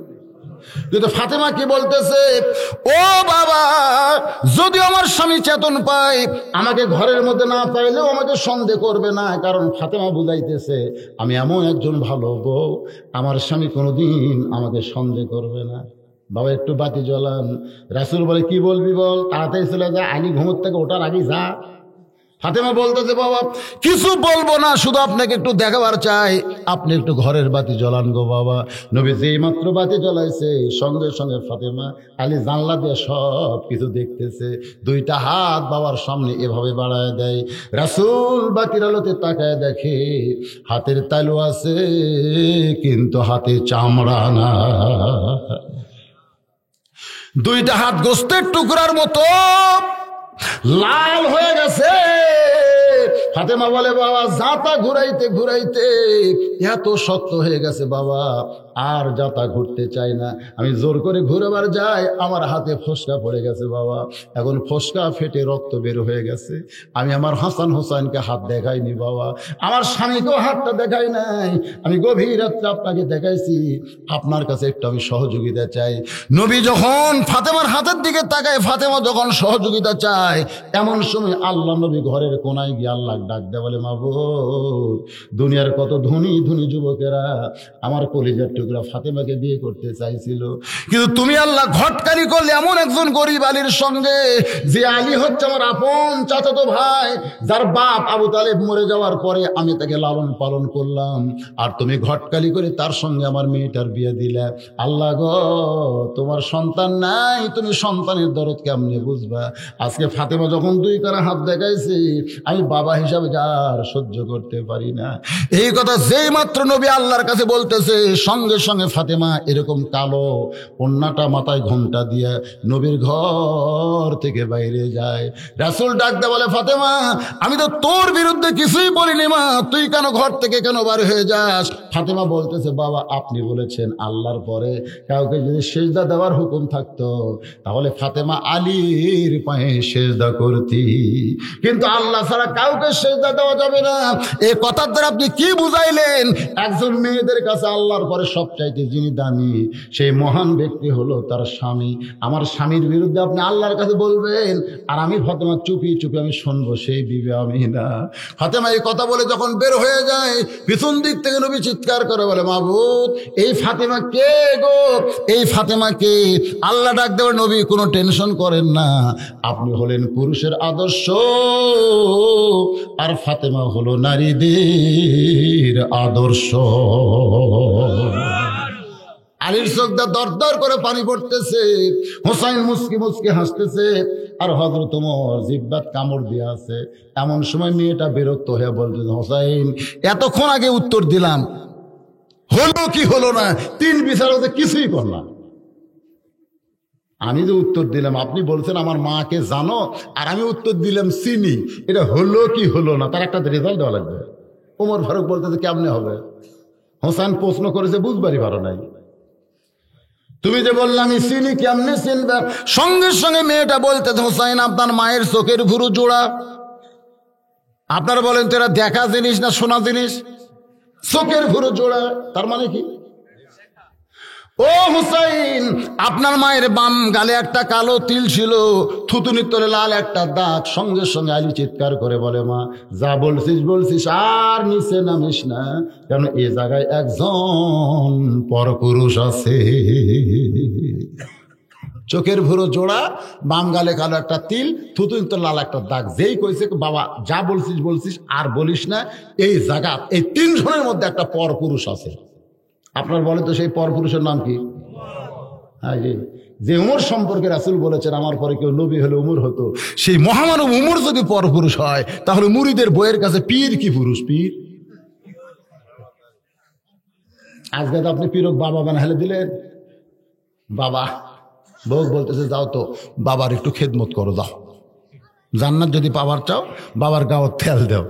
কিন্তু ফাতেমা কি বলতেছে, ও বাবা, যদি আমার স্বামী চেতন পায়, আমাকে ঘরের মধ্যে না পাইলেও আমাকে সন্দেহ করবে না। কারণ ফাতেমা বুঝাইতেছে, আমি এমন একজন ভালো বউ, আমার স্বামী কোনোদিন আমাকে সন্দেহ করবে না। বাবা, একটু বাতি জ্বলান। রাসূল বলে, কি বলবি বল, তাড়াতাড়ি চলে যা, আলী ঘুমোর থেকে ওঠার আগে যা। ফাতেমা বলতেছে, বাবা, কিছু বলবো না, শুধু আপনাকে একটু দেখাবার চাই, আপনি একটু ঘরের বাতি জ্বলান গো বাবা। নবী যেই মাত্র বাতি জ্বলাইছে, সঙ্গে সঙ্গে ফাতেমা আলী জানলা দিয়ে সব কিছু দেখতেছে। দুইটা হাত বাবার সামনে এভাবে বাড়ায় দেয়। রাসূল বাতির আলোতে তাকায় দেখে, হাতের তালু আছে কিন্তু হাতে চামড়া না। দুইটা হাত গোস্তের টুকরার মতো লাল হয়ে গেছে। ফাতেমা বলে, বাবা জাতা ঘুরাইতে ঘুরাইতে এত শক্ত হয়ে গেছে বাবা, আর জাতা ঘুরতে চাই না। আমি জোর করে ঘুরবার যাই, আমার হাতে ফোসকা পড়ে গেছে বাবা। এখন ফোসকা ফেটে রক্ত বের হয়ে গেছে। আমি আমার হাসান হোসেনকে হাত দেখাইনি বাবা, আমার স্বামীকেও হাতটা দেখাই নাই। আমি গভীর রাত্রে আপনাকে দেখাইছি, আপনার কাছে একটু আমি সহযোগিতা চাই। নবী যখন ফাতেমার হাতের দিকে তাকায়, ফাতেমা যখন সহযোগিতা চায়, এমন সময় আল্লাহ নবী ঘরের কোনায় গিয়ে আল্লাহ ডাক দেয়, বলে মাবুদ, দুনিয়ার কত ধনী ধনী যুবকেরা আমার কলিজার টুকরা ফাতেমাকে বিয়ে করতে চাইছিল, কিন্তু তুমি আল্লাহ ঘটকারি করলে এমন একজন গরিব আলীর সঙ্গে, যে আলী হচ্ছে আমার আপন চাচাতো ভাই, যার বাপ আবু তালেব মরে যাওয়ার পরে আমি তাকে লালন পালন করলাম, আর তুমি ঘটকালি করে তার সঙ্গে আমার মেয়েটার বিয়ে দিলে। আল্লাহ গো, তোমার সন্তান নাই, তুমি সন্তানের দরদ কেমনে বুঝবা? আজকে ফাতেমা যখন দুই কারা হাত দেখাইছে, আমি বাবা হিসাবে আর সহ্য করতে পারি না। এই কথা যেই মাত্র নবী আল্লাহর কাছে বলতেছে, সঙ্গে সঙ্গে ফাতেমা এরকম কালো ওন্নাটা মাথায় ঘোমটা দিয়ে নবীর ঘর থেকে বাইরে যায়। রাসূল ডাক দেয়, বলে ফাতেমা, আমি তো তোর বিরুদ্ধে কিছুই বলিনি মা, তুই কেন ঘর থেকে কেন বার হয়ে যাস? ফাতেমা বলতেছে, বাবা আপনি বলেছেন আল্লাহর পরে কাউকে যদি সেজদা দেওয়ার হুকুম থাকতো, তাহলে ফাতেমা আলীর পায়ে সেজদা করতি, কিন্তু আল্লাহ ছাড়া কাউকে সেজদা দেওয়া যাবে না। এই কথার দ্বারা আপনি কি বুঝাইলেন? একজন মেয়েদের কাছে আল্লাহর পরে সবচাইতে যিনি দামি, সেই মহান ব্যক্তি হলো তার স্বামী। আমার স্বামীর বিরুদ্ধে আপনি আল্লাহর কাছে বলবেন, আর আমি ফাতেমা চুপি চুপি আমি শুনবো, সেই বিবে আমি না। ফাতেমা এই কথা বলে যখন বের হয়ে যায়, পিছন দিক থেকে নবী চিৎকার করে বলে, মাবুদ, এই ফাতেমা কে গো? এই ফাতেমা কে? আল্লাহ ডাক দেওয়ার, নবী কোনো টেনশন করেন না, আপনি হলেন পুরুষের আদর্শ, আর ফাতেমা হলো নারীদের আদর্শ। আলীর চোখটা দরদর করে পানি পড়তেছে, হোসাইন মুসকি মুসকি হাসতেছে, আর হযরত ওমর জিহ্বাত কামড় দিয়ে আছে। এমন সময় মেয়েটা বিরক্ত হয়ে বলতেছে, হোসাইন, এতক্ষণ আগে উত্তর দিলাম, হলো কি হলো না, তিন বিচারতে কিছুই করলাম। আমি যে উত্তর দিলাম, আপনি বলছেন আমার মাকে জানো, আর আমি উত্তর দিলাম চিনি, এটা হলো কি হলো না, তার একটা রেজাল্ট দেওয়া লাগবে। ওমর ফারুক বলতেছে, কেমনে হবে? হোসেন প্রশ্ন করেছে, বুঝবারই পারো নাই, তুমি যে বললে আমি চিনি, কেমনে চিনবে? সঙ্গে সঙ্গে মেয়েটা বলতে, হোসাইন, আপনার মায়ের চোখের ভুরু জোড়া। আপনারা বলেন তো, এরা দেখা জিনিস না শোনা জিনিস? চোখের ভুরু জোড়া তার মানে কি? ও হুসাইন, আপনার মায়ের বাম গালে একটা কালো তিল ছিল, থুতুনির তলে লাল একটা দাগ। সঙ্গে সঙ্গে আলী চিৎকার করে বলে, মা, যা বলছিস বলছিস, আর নিচে নামিস না, কারণ এ জায়গায় একজন পরপুরুষ আছে। চোখের ভুরো জোড়া, বাম গালে কালো একটা তিল, থুতুনির তলে লাল একটা দাগ। যেই কইছে, বাবা যা বলছিস বলছিস, আর বলিস না, এই জায়গা এই তিনজনের মধ্যে একটা পরপুরুষ আছে। আপনার বলে তো সেই পরপুরুষের নাম কি? হ্যাঁ, যে উমর সম্পর্কে রাসূল বলেছেন, আমার পরে কেউ নবী হলে উমর হতো, সেই মহামানব উমর যদি পরপুরুষ হয়, তাহলে মুরিদের বইয়ের কাছে পীর কি পুরুষ? পীর। আজকে তো আপনি পীরক বাবা বানালে দিলেন। বাবা বউ বলতেছে, যাও তো বাবার একটু খেদমত করো, যাও, জান্নাত যদি পাবার চাও বাবার গাওয়াত তেল দাও।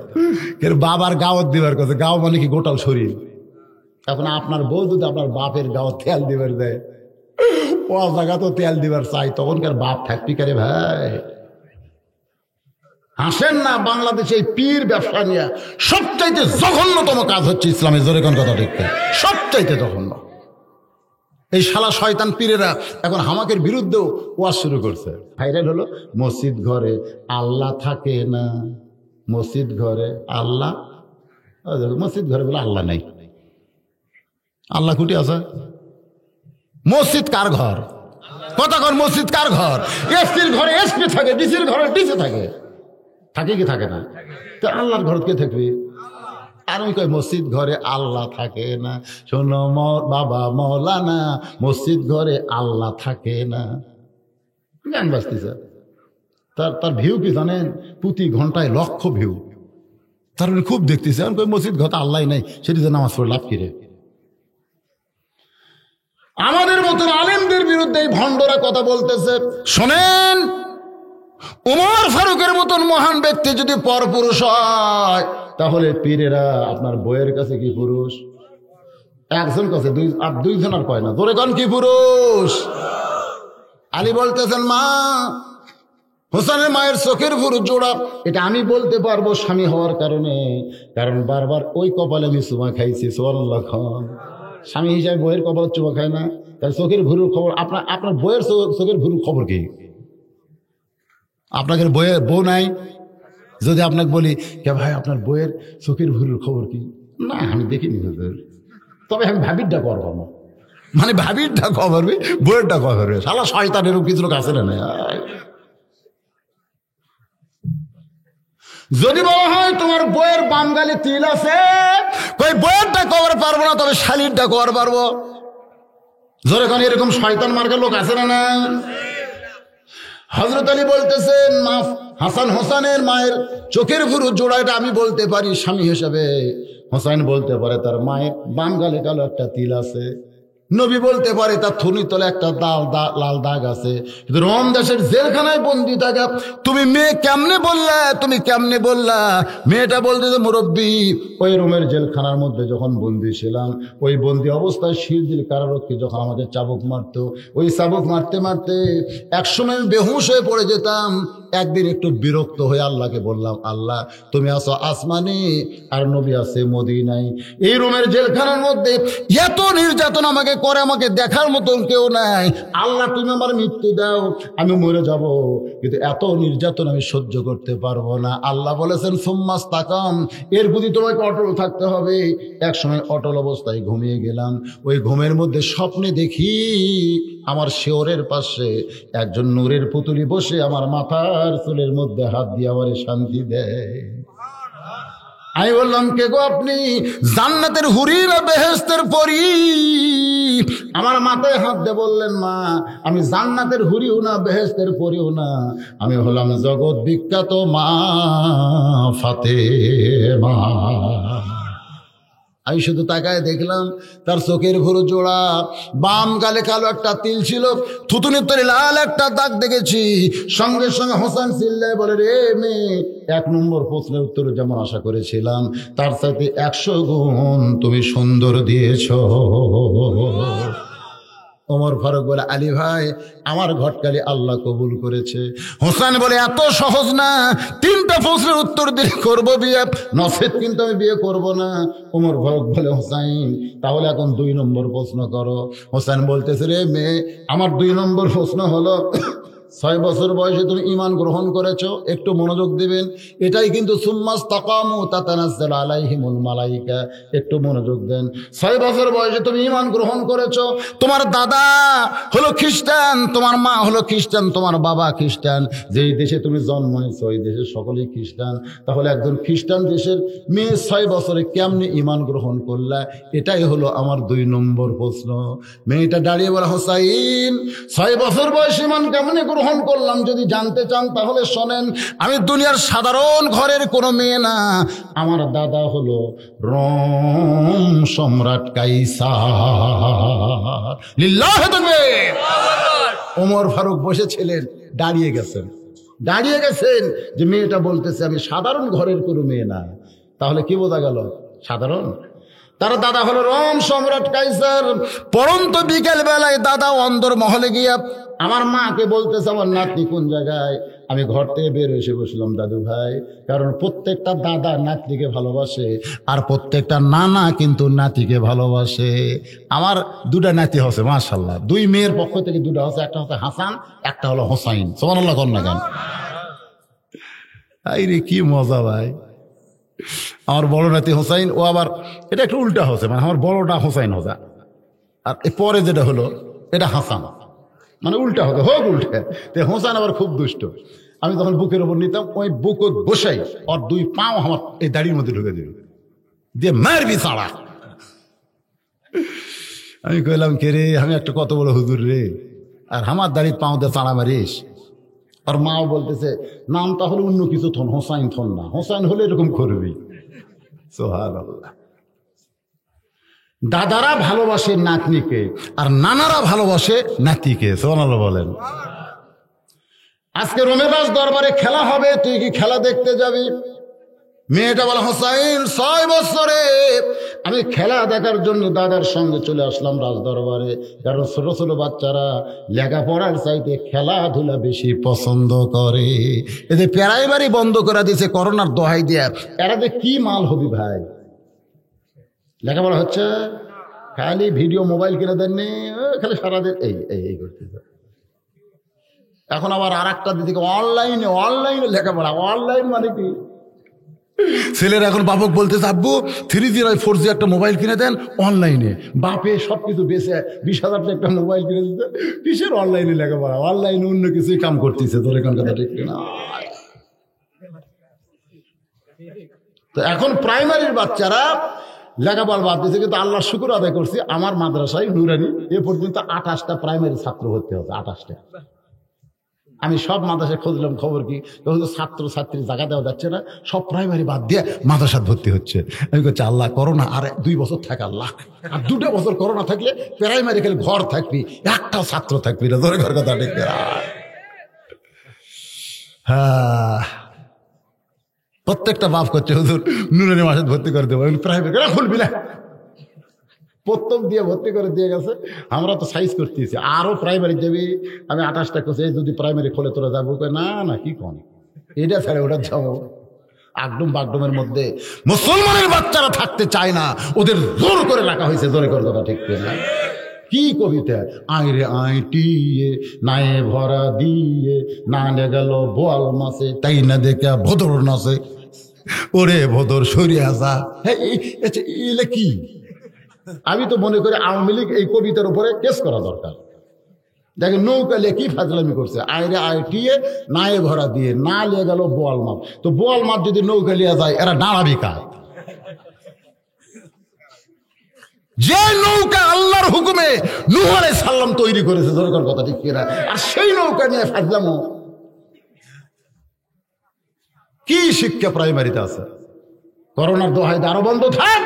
বাবার গাওয়াত দিবার কথা, গাও মানে কি গোটাল শরীর। এখন আপনার বউ যদি আপনার বাপের গাওয়াত তেল দিবার দেয়, ও জায়গা তো তেল দিবার চাই, তখনকার বাপ থাকবি কারে ভাই? হাসেন না। বাংলাদেশে এই পীর ব্যবসা নিয়ে সবচাইতে জঘন্যতম কাজ হচ্ছে ইসলামের, জোরে কোন কথা ঠিক? সবচাইতে জঘন্য। এই শালা শয়তান পীরেরা এখন হামাকের বিরুদ্ধেও ওয়াজ শুরু করছে। ভাইরাল হলো, মসজিদ ঘরে আল্লাহ থাকে না, মসজিদ ঘরে আল্লাহ, মসজিদ ঘরে বলে আল্লাহ নাই। আল্লাহ কুটি আছে? মসজিদ কার ঘর? কথা কর, মসজিদ কার ঘর? এসপির ঘরে এসপি থাকে, ডিসির ঘরে ডিসি থাকে, থাকে কি থাকে না? তো আল্লাহর ঘর কে থাকবে? আর আমি কই, মসজিদ ঘরে আল্লাহ থাকে না। শোনো বাবা মৌলানা, মসজিদ ঘরে আল্লাহ থাকে না। গান বাজতেছে, তার ভিউ কি জানেন? প্রতি ঘন্টায় লক্ষ ভিউ। তার খুব দেখতেছে। আমি কই, মসজিদ ঘরে আল্লাহ নাই, সেটি যে নামাজ পড়ে লাভ কি রে? আমাদের মতন আলেমদের বিরুদ্ধে এই ভণ্ডরা কথা বলতেছে। শোনেন, উমর ফারুকের মতন মহান ব্যক্তি যদি পরপুরুষ হয়, তাহলে পীরেরা আপনার বইয়ের কাছে কি পুরুষ? একজন কাছে দুইজন আর কয় না, ধরে কন কি পুরুষ? আলী বলতেছেন, মা হোসেনের মায়ের চোখের ভুরু জোড়া, এটা আমি বলতে পারবো স্বামী হওয়ার কারণে, কারণ বারবার ওই কপালে আমি চুমা খাইছি। সুবহানাল্লাহ খান। স্বামী হিসাবে বইয়ের কপালে চুমা খায় না, তাই চোখের ভুরুর খবর আপনার বইয়ের চোখের ভুরুর খবর কি? আপনাদের বইয়ের বউ নাই? যদি আপনাকে বলি, কে ভাই আপনার বইয়ের চোখের ভুরুর খবর কি? না, আমি দেখিনি হুজুর, তবে আমি ভাবিরটা করবো না। মানে ভাবিরটা খবরবি, বইয়েরটা খবরবে। শালা শয়তানেরও কিছু লোক আছে না। যদি বলা হয় তোমার বইয়ের বাম গালে তিল আছে, কই বইয়েরটা কবর পারবো না, তবে শালিরটা কবর পারবো। জোরে কোন এরকম শয়তান মার্কা লোক আছে না? হযরত আলী বলতেছেন, হাসান হোসেনের মায়ের চোখের ভুরু জোড়া, এটা আমি বলতে পারি স্বামী হিসেবে। হোসেন বলতে পারে তার মায়ের বাম গালে কালো একটা তিল আছে। নবী বলতে পারে তার থুনির তলে একটা লাল দাগ আছে। কিন্তু রোম দেশের জেলখানায় বন্দি থাকা তুমি মেয়ে কেমনে বললা? তুমি কেমনে বললা? মেয়েটা বলতে যে মুরব্বী, ওই রোমের জেলখানার মধ্যে যখন বন্দি ছিলাম, ওই বন্দি অবস্থায় শিরদিল কারারক্ষী যখন আমাকে চাবুক মারতো, ওই চাবুক মারতে মারতে একসময় আমি বেহুশ হয়ে পড়ে যেতাম। একদিন একটু বিরক্ত হয়ে আল্লাহকে বললাম, আল্লাহ তুমি আছো আসমানে আর নবী আছে মদিনায়, এই রোমের জেলখানার মধ্যে এত নির্যাতন আমাকে করে, আমাকে দেখার মতন কেউ নাই। আল্লাহ তুমি আমার মৃত্যু দাও, আমি মরে যাব, কিন্তু এত নির্যাতন আমি সহ্য করতে পারবো না। আল্লাহ বলেছেন সুম্মাস্তাকাম, এর প্রতি তোমাকে অটল থাকতে হবে। এক সময় অটল অবস্থায় ঘুমিয়ে গেলাম। ওই ঘুমের মধ্যে স্বপ্নে দেখি আমার শিওরের পাশে একজন নূরের পুতুলি বসে আমার মাথার চুলের মধ্যে হাত দিয়ে আমার শান্তি দেয়। আমি বললাম, কে গো আপনি? জান্নাতের হুরি না বেহেশতের পরী? আমার মাথায় হাত দিয়ে বললেন, মা আমি জান্নাতের হুরিও না বেহেশতের পরীও না, আমি হলাম জগৎ বিখ্যাত মা ফাতেমা। আমি শুধু তাকায় দেখলাম তার চোখের ভুরু জোড়া, বাম গালে কালো একটা তিল ছিল, থুতুনির তরে লাল একটা দাগ দেখেছি। সঙ্গে সঙ্গে হোসেন চিল্লায় বলে, রে মেয়ে, 1 নম্বর প্রশ্নের উত্তর যেমন আশা করেছিলাম তার সাথে 100 গুণ তুমি সুন্দর দিয়েছ। ওমর ফারুক বলে, আলী ভাই আমার ঘটকালি আল্লাহ কবুল করেছে। হোসেন বলে, এত সহজ না, 3টা প্রশ্নের উত্তর দিয়ে করবো বিয়ে, নসেদ কিন্তু আমি বিয়ে করব না। ওমর ফারুক বলে, হোসেন তাহলে এখন 2 নম্বর প্রশ্ন করো। হোসেন বলতেছে, রে মেয়ে, আমার 2 নম্বর প্রশ্ন হলো 6 বছর বয়সে তুমি ঈমান গ্রহণ করেছো, একটু মনোযোগ দিবেন। এটাই কিন্তু সুম্মাস্তাকামু তাতানাজ্জালু আলাইহিমুল মালাইকা, একটু মনোযোগ দেন। 6 বছর বয়সে তুমি ঈমান গ্রহণ করেছো, তোমার দাদা হলো খ্রিস্টান, তোমার মা হলো খ্রিস্টান, তোমার বাবা খ্রিস্টান, যেই দেশে তুমি জন্ম হয়েছো ওই দেশে সকলেই খ্রিস্টান। তাহলে একজন খ্রিস্টান দেশের মেয়ে 6 বছরে কেমনে ঈমান গ্রহণ করলা? এটাই হলো আমার 2 নম্বর প্রশ্ন। মেয়েটা দাঁড়িয়ে বলে, হোসাইন 6 বছর বয়সে ঈমান কেমনে গ্রহণ করলাম যদি জানতে চান তাহলে শোনেন, আমি দুনিয়ার সাধারণ ঘরের কোনো মেয়ে না, আমার দাদা হলো রোম সম্রাট কাইসার। লিল্লাহি তাকবীর। ওমর ফারুক বসেছিলেন, দাঁড়িয়ে গেছেন যে মেয়েটা বলতেছে আমি সাধারণ ঘরের কোনো মেয়ে না। তাহলে কি বোঝা গেল? সাধারণ। তার দাদা হলো রোম সম্রাট কাইসার। পরন্ত বিকেল বেলায় দাদা অন্দর মহলে গিয়া আমার মাকে বলতেছে, আমার নাতনি কোন জায়গায়? আমি ঘর থেকে বের এসে বসলাম, দাদু ভাই, কারণ প্রত্যেকটা দাদা নাতনিকে ভালোবাসে আর প্রত্যেকটা নানা কিন্তু নাতিকে ভালোবাসে। আমার 2টা নাতি হচ্ছে মাশাআল্লাহ, 2 মেয়ের পক্ষ থেকে 2টা হচ্ছে, একটা হচ্ছে হাসান, একটা হলো হোসাইন। সুবহানাল্লাহ কোন না কেন? আইরে কি মজা ভাই। আমার বড় নাতি হোসাইন, ও আবার এটা একটু উল্টা হচ্ছে, মানে আমার বড়টা হোসাইন হোসা, আর পরে যেটা হলো এটা হাসান, মানে উল্টা হতো, হোক উল্টে। হোসাইন আবার খুব দুষ্ট। আমি তখন বুকের ওপর নিতাম, ওই বুকত বসাই আর 2 পাও আমার এই দাড়ির মধ্যে ঢুকে দিল, দিয়ে মারবি চাড়া। আমি কইলাম, কে রে, আমি একটা কত বড় হুজুর রে, আর আমার দাড়ির পাও দিয়ে চাড়া মারিস? আর মাও বলতেছে, নামটা হলো অন্য কিছু থন, হোসাইন থন না, হোসাইন হলে এরকম করবি। সুবহানাল্লাহ। দাদারা ভালোবাসে নাতনিকে আর নানারা ভালোবাসে নাতিকে। সুবহানাল্লাহ বলেন। আজকে রমেদাস দরবারে খেলা হবে, তুই কি খেলা দেখতে যাবি? মেয়েটা বলে, হোসাইন 6 বছরে আমি খেলা দেখার জন্য দাদার সঙ্গে চলে আসলাম রাজ দরবারে, কারণ ছোট ছোট বাচ্চারা লেখাপড়ার চাইতে খেলাধুলা বেশি পছন্দ করে। এদের প্রাইমারি বন্ধ করে দিয়েছে করোনার দোহাই দিয়া। এরা যে কি মাল হবি ভাই, লেখাপড়া হচ্ছে, খালি ভিডিও মোবাইল কিনে দেননি, খালি সারাদিন এই করতেছে। এখন আবার আর একটা দিকে অনলাইনে লেখাপড়া। অনলাইন মানে কি? ছেলেরা এখন বাপক বলতেছে, আব্বু 3G নয় 4G একটা মোবাইল কিনে দেন অনলাইনে। বাপে সবকিছু বেঁচে 20,000 টাকা একটা মোবাইল কিনে দিতে, কিসের অনলাইনে লেখাপড়া? অনলাইনে অন্য কিছুই কাম করতেছে। তোর এখন কথা ঠিক না? তো এখন প্রাইমারির বাচ্চারা লেখাপড়া বাদ দিয়েছে, কিন্তু আল্লাহর শুকর আদায় করছি, আমার মাদ্রাসায় নুরানি এ পর্যন্ত 28টা প্রাইমারি ছাত্র ভর্তি হচ্ছে। 28টা। আমি সব মাদ্রাসায় খুঁজলাম, খবর কি ছাত্র ছাত্রী জায়গা দেওয়া যাচ্ছে না, সব প্রাইমারি বাদ দিয়ে মাদ্রাসায় ভর্তি হচ্ছে। আমি বলছি, আল্লাহ করোনা আর 2 বছর থাকে, আল্লাহ আর 2টা বছর করোনা থাকলে প্রাইমারি খেলে ঘর থাকবি, একটাও ছাত্র থাকবি না। ধরে ঘর কথা ঠিক। হ্যাঁ, প্রত্যেকটা বাপ করছে, হুজুর নুরানি মাসে ভর্তি করে দেবো, প্রাইভেট খুলবি না, প্রথম দিয়ে ভর্তি করে দিয়ে গেছে। আমরা তো সাইজ করতেছি, আরো প্রাইমারি দেবি। আমি 28টা করছি, যদি প্রাইমারি খোলে তোরা যাবো? না কি কন, এটা ছেড়ে ওটা যাবো। আগডুম বাগডুমের মধ্যে মুসলমানের বাচ্চারা থাকতে চায় না, ওদের জোর করে রাখা হয়েছে। জোরে করে কথা ঠিক না? কি কবিতা, আইরে আইটিয়ে নায়ে ভরা দিয়ে না নে গেল বোয়াল মাসে, তাই না দেখা ভদর নাচে, ওরে ভদর সরিয়ে আসা। এলে কি? আমি তো মনে করি আওয়ামী লীগ এই কবিতার উপরে কেস করা দরকার। দেখেন নৌকা লিয়ে কি ফাজলামি করছে, আইরে আইটিয়ে নায়ে ভরা দিয়ে না লিয়ে গেল বোয়াল মাছ। তো বোয়াল মাছ যদি নৌকা লিয়ে যায়, এরা দাঁড়াবি কাজ? যে নৌকা আল্লাহর হুকুমে নূহ আলাইহিস সালাম তৈরি করেছে, দরকার কথা ঠিক কিনা? আর সেই নৌকা নিয়ে ফাজলামো, কি শিক্ষা প্রাইমারিতে আছে? করোনার দোহাই আরো বন্ধ থাক,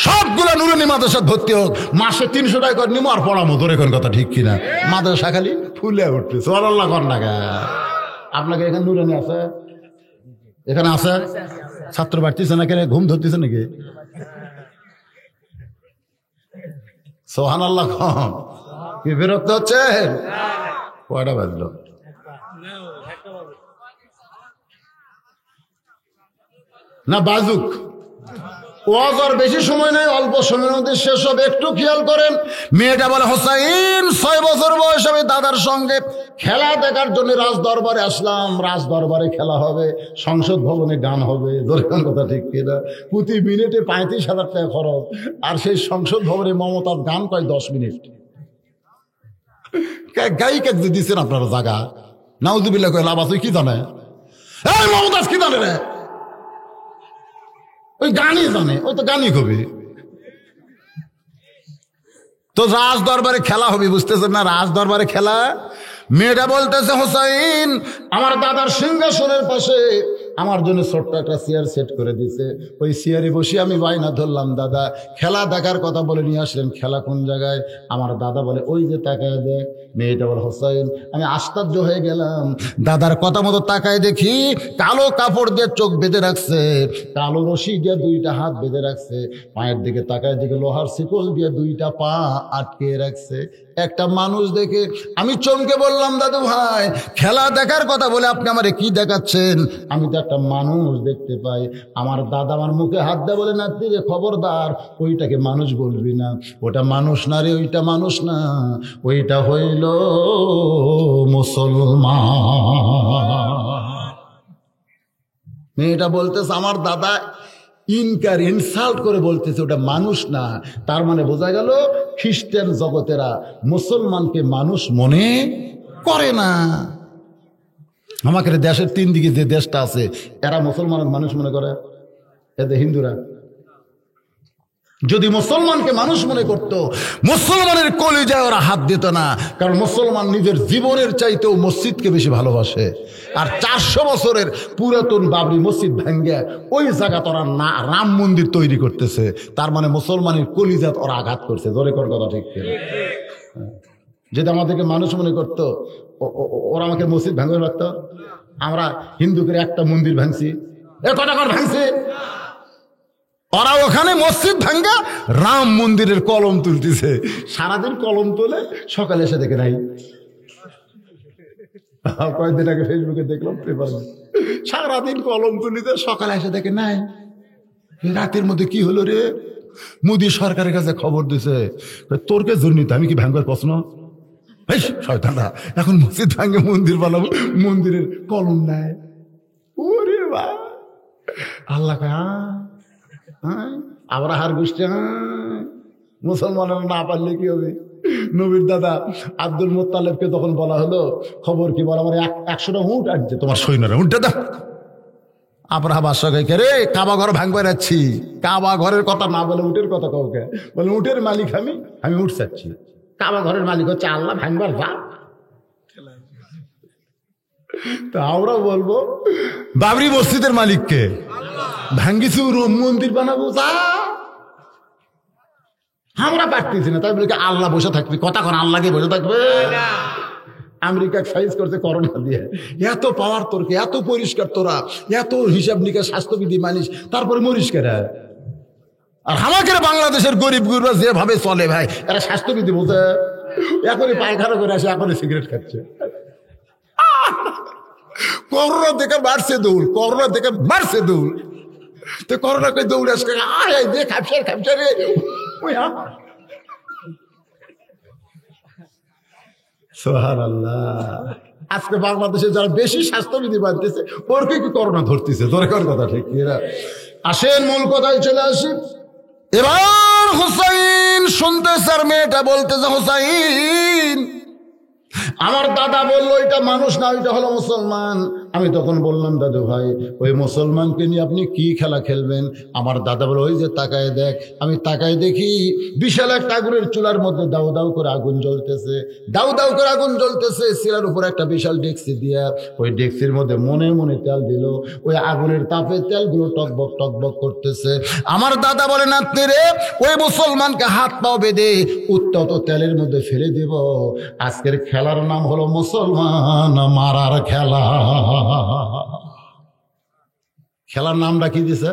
সবগুলো নুরানি মাদ্রাসা ভর্তি হোক, মাসে 300 টাকা করে নিমো আর পড়ামো। তোর এখন কথা ঠিক কিনা? মাদ্রাসা খালি ফুলে উঠছে। সুবহানাল্লাহ কর না। আপনাকে এখানে নুরানি আছে? এখানে আছে? ছাত্র বাড়তেছে না কেন? ঘুম ধরতেছে নাকি? সুবহানাল্লাহ কম। কি বিরক্ত হচ্ছে? কয়টা বাজলো? না বাজুক, ওয়াজ আর বেশি সময় নেই, অল্প সময়ের মধ্যে শেষ হবে। একটু খেয়াল করেন। মেয়েটা বলে, হোসাইন 6 বছর বয়স আমি দাদার সঙ্গে খেলা দেখার জন্য রাজ দরবারে আসলাম। রাজ দরবারে খেলা হবে, সংসদ ভবনে গান হবে। দরকার কথা ঠিক কিনা? প্রতি মিনিটে 35,000 টাকা খরচ। আর সেই সংসদ ভবনে মমতাজ গান কয় 10 মিনিট। গায়িকা দিচ্ছেন আপনারা জায়গা, নাউজুবিল্লাহ কয় লাভ আছে? কি জানে এই মমতাজ? কি জানে রে? ওই গানই জানে, ওই তো গানই কবি। তো রাজ দরবারে খেলা হবে, বুঝতেছেন না? রাজ দরবারে খেলা। মেয়েটা বলতেছে, হোসাইন আমার দাদার সিংহাসনের পাশে আমার জন্য ছোট্ট একটা চেয়ার সেট করে দিছে। ওই চেয়ারে বসে আমি বায়না ধরলাম, দাদা খেলা দেখার কথা বলে নিয়ে আসলেন, খেলা কোন জায়গায়? আমার দাদা বলে, ওই যে তাকায় দেখ। মেয়েটা বলে, হোসাইন আমি আশ্চর্য হয়ে গেলাম, দাদার কথা মতো তাকায় দেখি কালো কাপড় দিয়ে চোখ বেঁধে রাখছে, কালো রশি দিয়ে 2টা হাত বেঁধে রাখছে, পায়ের দিকে তাকায় দেখে লোহার শিকল দিয়ে 2টা পা আটকে রাখছে। একটা মানুষ দেখে আমি চমকে বললাম, দাদু ভাই খেলা দেখার কথা বলে আপনি আমারে কি দেখাচ্ছেন? আমি তো একটা মানুষ দেখতে পাই। আমার দাদা আমার মুখে হাত দেয়, বলে, না রে খবরদার, ওইটাকে মানুষ বলবি না, ওটা মানুষ না রে, ওইটা মানুষ না, ওইটা হইল মুসলমান। মেয়েটা বলতেছে, আমার দাদা ইনসাল্ট করে বলতেছে ওটা মানুষ না। তার মানে বোঝা গেল খ্রিস্টান জগতেরা মুসলমানকে মানুষ মনে করে না। আমাকে দেশের 3 দিকে যে দেশটা আছে, এরা মুসলমানের মানুষ মনে করে, এদের হিন্দুরা যদি মুসলমানকে মানুষ মনে করত, মুসলমানের কলিজায় ওরা হাত দিত না। কারণ মুসলমান নিজের জীবনের চাইতেও মসজিদকে বেশি ভালোবাসে। আর 400 বছরের পুরাতন বাবরি মসজিদ ভেঙ্গে ওই জায়গা ওরা না রাম মন্দির তৈরি করতেছে। তার মানে মুসলমানের কলিজাত ওরা আঘাত করছে। জোরে কর কথা ঠিক কিনা? যদি আমাদেরকে মানুষ মনে করত, ওরা আমাকে মসজিদ ভাঙে রাখতো। আমরা হিন্দু করে একটা মন্দির ভাঙছি, এ কটা কর ভাঙছি। ওরা ওখানে মসজিদ ভাঙ্গা রাম মন্দিরের কলম তুলতেছে। সারাদিন কলম তোলে, সকালে এসে দেখে নাই। কয়েকদিন আগে ফেসবুকে দেখলাম, পেপারে সারাদিন কলম তুলিতে, সকালে এসে দেখে নাই। রাতের মধ্যে কি হলো রে? মোদী সরকারের কাছে খবর দিছে, তোর কে জন্যই তো আমি কি ভাঙবার প্রশ্ন? শয়তানরা এখন মসজিদ ভাঙ্গে মন্দির বানাবো, মন্দিরের কলম নাই। ওরে বা আল্লাহ আবার হার গোষ্ঠী মুসলমানের না পারলে কি হবে? নবীর দাদা আব্দুল মুত্তালিবকে তখন বলা হলো, খবর কি বল, আমার 100টা উট আসছে তোমার সৈন্যরা, উঠে দাও। আবরাহা বাদশা কইকে, রে কাবা ঘর ভাঙবে যাচ্ছি। কাবা ঘরের কথা না বলে উটের কথা কাউকে বলে, উটের মালিক আমি উঠ চাচ্ছি। কাবা ঘরের মালিক হচ্ছে আল্লাহ, ভাঙবার যা। তা আমরা বলবো বাবরি মসজিদের মালিককে ভাঙ্গিছি, রোম মন্দির বানাবো যা। আমরা পারতেছি না, তাই বলে আল্লাহ বসে থাকবে? কথা কোন আল্লাহকে বসে থাকবে? আমেরিকা সাইজ করছে করোনা দিয়ে। এত পাওয়ার তোরকে, এত পরিষ্কার তোরা, এত হিসাব নিকাশ স্বাস্থ্যবিধি মানিস, তারপরে মরিস কেরা? আর আমাকে বাংলাদেশের গরিব গুরুরা যেভাবে চলে ভাই, এরা স্বাস্থ্যবিধি বোঝে? এখনই পায়খানা করে আসে, এখনই সিগারেট খাচ্ছে। করোনা দেখে বাড়ছে দৌড়, করোনা দেখে বাড়ছে দৌড়। তো করোনাকে দৌড়ে আসে, খাপসা রে। সুবহানাল্লাহ। আজকে বাংলাদেশে যারা বেশি স্বাস্থ্যবিধি বাঁধতেছে, ওরকে কি করোনা ধরতেছে? দরকার কথা ঠিক কিনা? আসেন মূল কথায় চলে আসি। এবার হুসাইন শুনতেছে, আর মেয়েটা বলতেছে, হুসাইন আমার দাদা বললো এটা মানুষ না, ওইটা হলো মুসলমান। আমি তখন বললাম, দাদু ভাই ওই মুসলমানকে নিয়ে আপনি কি খেলা খেলবেন? আমার দাদা বলে, ওই যে তাকায় দেখ। আমি তাকায় দেখি বিশাল একটা আগুনের চুলার মধ্যে দাউ দাউ করে আগুন জ্বলতেছে, দাউ দাউ করে আগুন জ্বলতেছে। শিলার উপর একটা বিশাল ডেকসি দিয়া, ওই ডেকসির মধ্যে মনে মনে তেল দিল। ওই আগুনের তাপে তেলগুলো টকবক টকবক করতেছে। আমার দাদা বলে, নাতনি রে, ওই মুসলমানকে হাত পাও বেঁধে উত্তত তেলের মধ্যে ফেলে দিব। আজকের খেলার নাম হলো মুসলমান মারার খেলা। খেলার নামটা কি দিছে?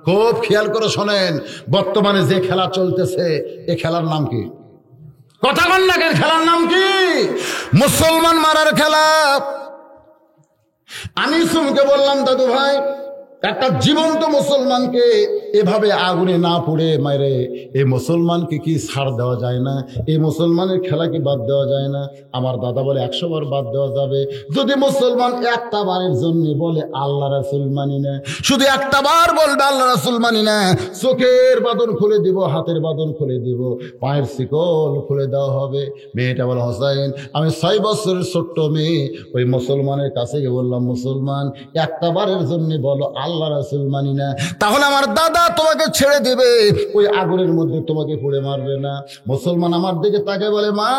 খুব খেয়াল করে শোনেন, বর্তমানে যে খেলা চলতেছে এ খেলার নাম কি? কথা বল না, খেলার নাম কি? মুসলমান মারার খেলা। আমি সুমকে বললাম, দাদু ভাই একটা জীবন্ত মুসলমানকে এভাবে আগুনে না পুড়ে মারে, এই মুসলমানকে কি ছাড় দেওয়া যায় না? এই মুসলমানের খেলা কি বাদ দেওয়া যায় না? আমার দাদা বলে 100 বার বাদ দেওয়া যাবে, যদি মুসলমান একটা বারের জন্য বলে আল্লাহ রাসূল মানি না। শুধু একটা বার বলবে আল্লাহ রাসূল মানি না, চোখের বাঁধন খুলে দিব, হাতের বাঁধন খুলে দিব, পায়ের শিকল খুলে দেওয়া হবে। মেয়েটা বলে, হোসাইন আমি 6 বছরের ছোট্ট মেয়ে, ওই মুসলমানের কাছে গিয়ে বললাম, মুসলমান একটা বারের জন্য বলো আল্লাহ রাসূল মানি না। তাহলে আমার দাদা তোমাকে ছেড়ে দেবে, ওই আগুনের মধ্যে তোমাকে পুড়ে মারবে না। মুসলমান আমার দিকে তাকে বলে, মা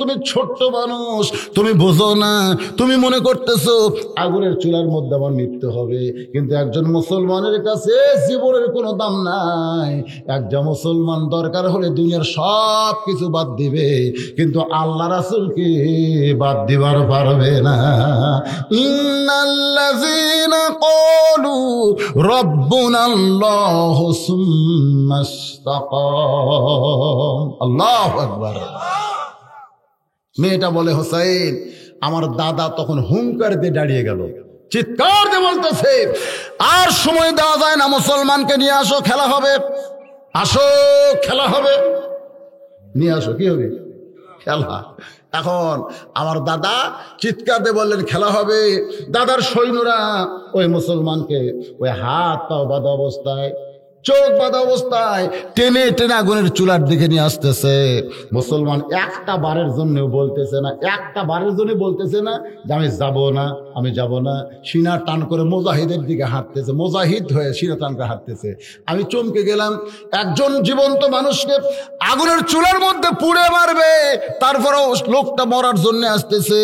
তুমি ছোট্ট মানুষ, তুমি বোঝো না, তুমি মনে করতেছো আগুনের চুলার মধ্যে আমার মৃত্যু হবে। কিন্তু একজন মুসলমানের কাছে জীবনের কোনো দাম নাই। একজন মুসলমান দরকার হলে দুনিয়ার সব কিছু বাদ দিবে, কিন্তু আল্লাহ রাসূলকে বাদ দিবার পারবে না। ইন্নাল্লাযীনা ক্বালু রাব্বুনাল্লাহু সুম্মা ইসতাকাম। আল্লাহু আকবার। মেয়েটা বলে, হোসাইন আমার দাদা তখন হুঙ্কার দিয়ে দাঁড়িয়ে গেল, চিৎকার দিয়ে বলতেছে, আর সময় দেওয়া যায় না, মুসলমানকে নিয়ে আসো, খেলা হবে, আসো খেলা হবে, নিয়ে আসো। কি হবে? খেলা। এখন আমার দাদা চিৎকার দিয়ে বললেন, খেলা হবে। দাদার সৈন্যরা ওই মুসলমানকে ওই হাত পাও বাঁধা অবস্থায় চোখ বাঁধা অবস্থায় টেনে টেনে আগুনের চুলার দিকে নিয়ে আসতেছে। মুসলমান একটা বারের জন্য বলতেছে না, একটা বারের জন্য বলতেছে না যে আমি যাব না, আমি যাব না। সিনা টান করে মুজাহিদের দিকে হাঁটতেছে, মুজাহিদ হয়ে সিনা টান করে হাঁটতেছে। আমি চমকে গেলাম, একজন জীবন্ত মানুষকে আগুনের চুলার মধ্যে পুড়ে মারবে, তারপরেও লোকটা মরার জন্য আসতেছে।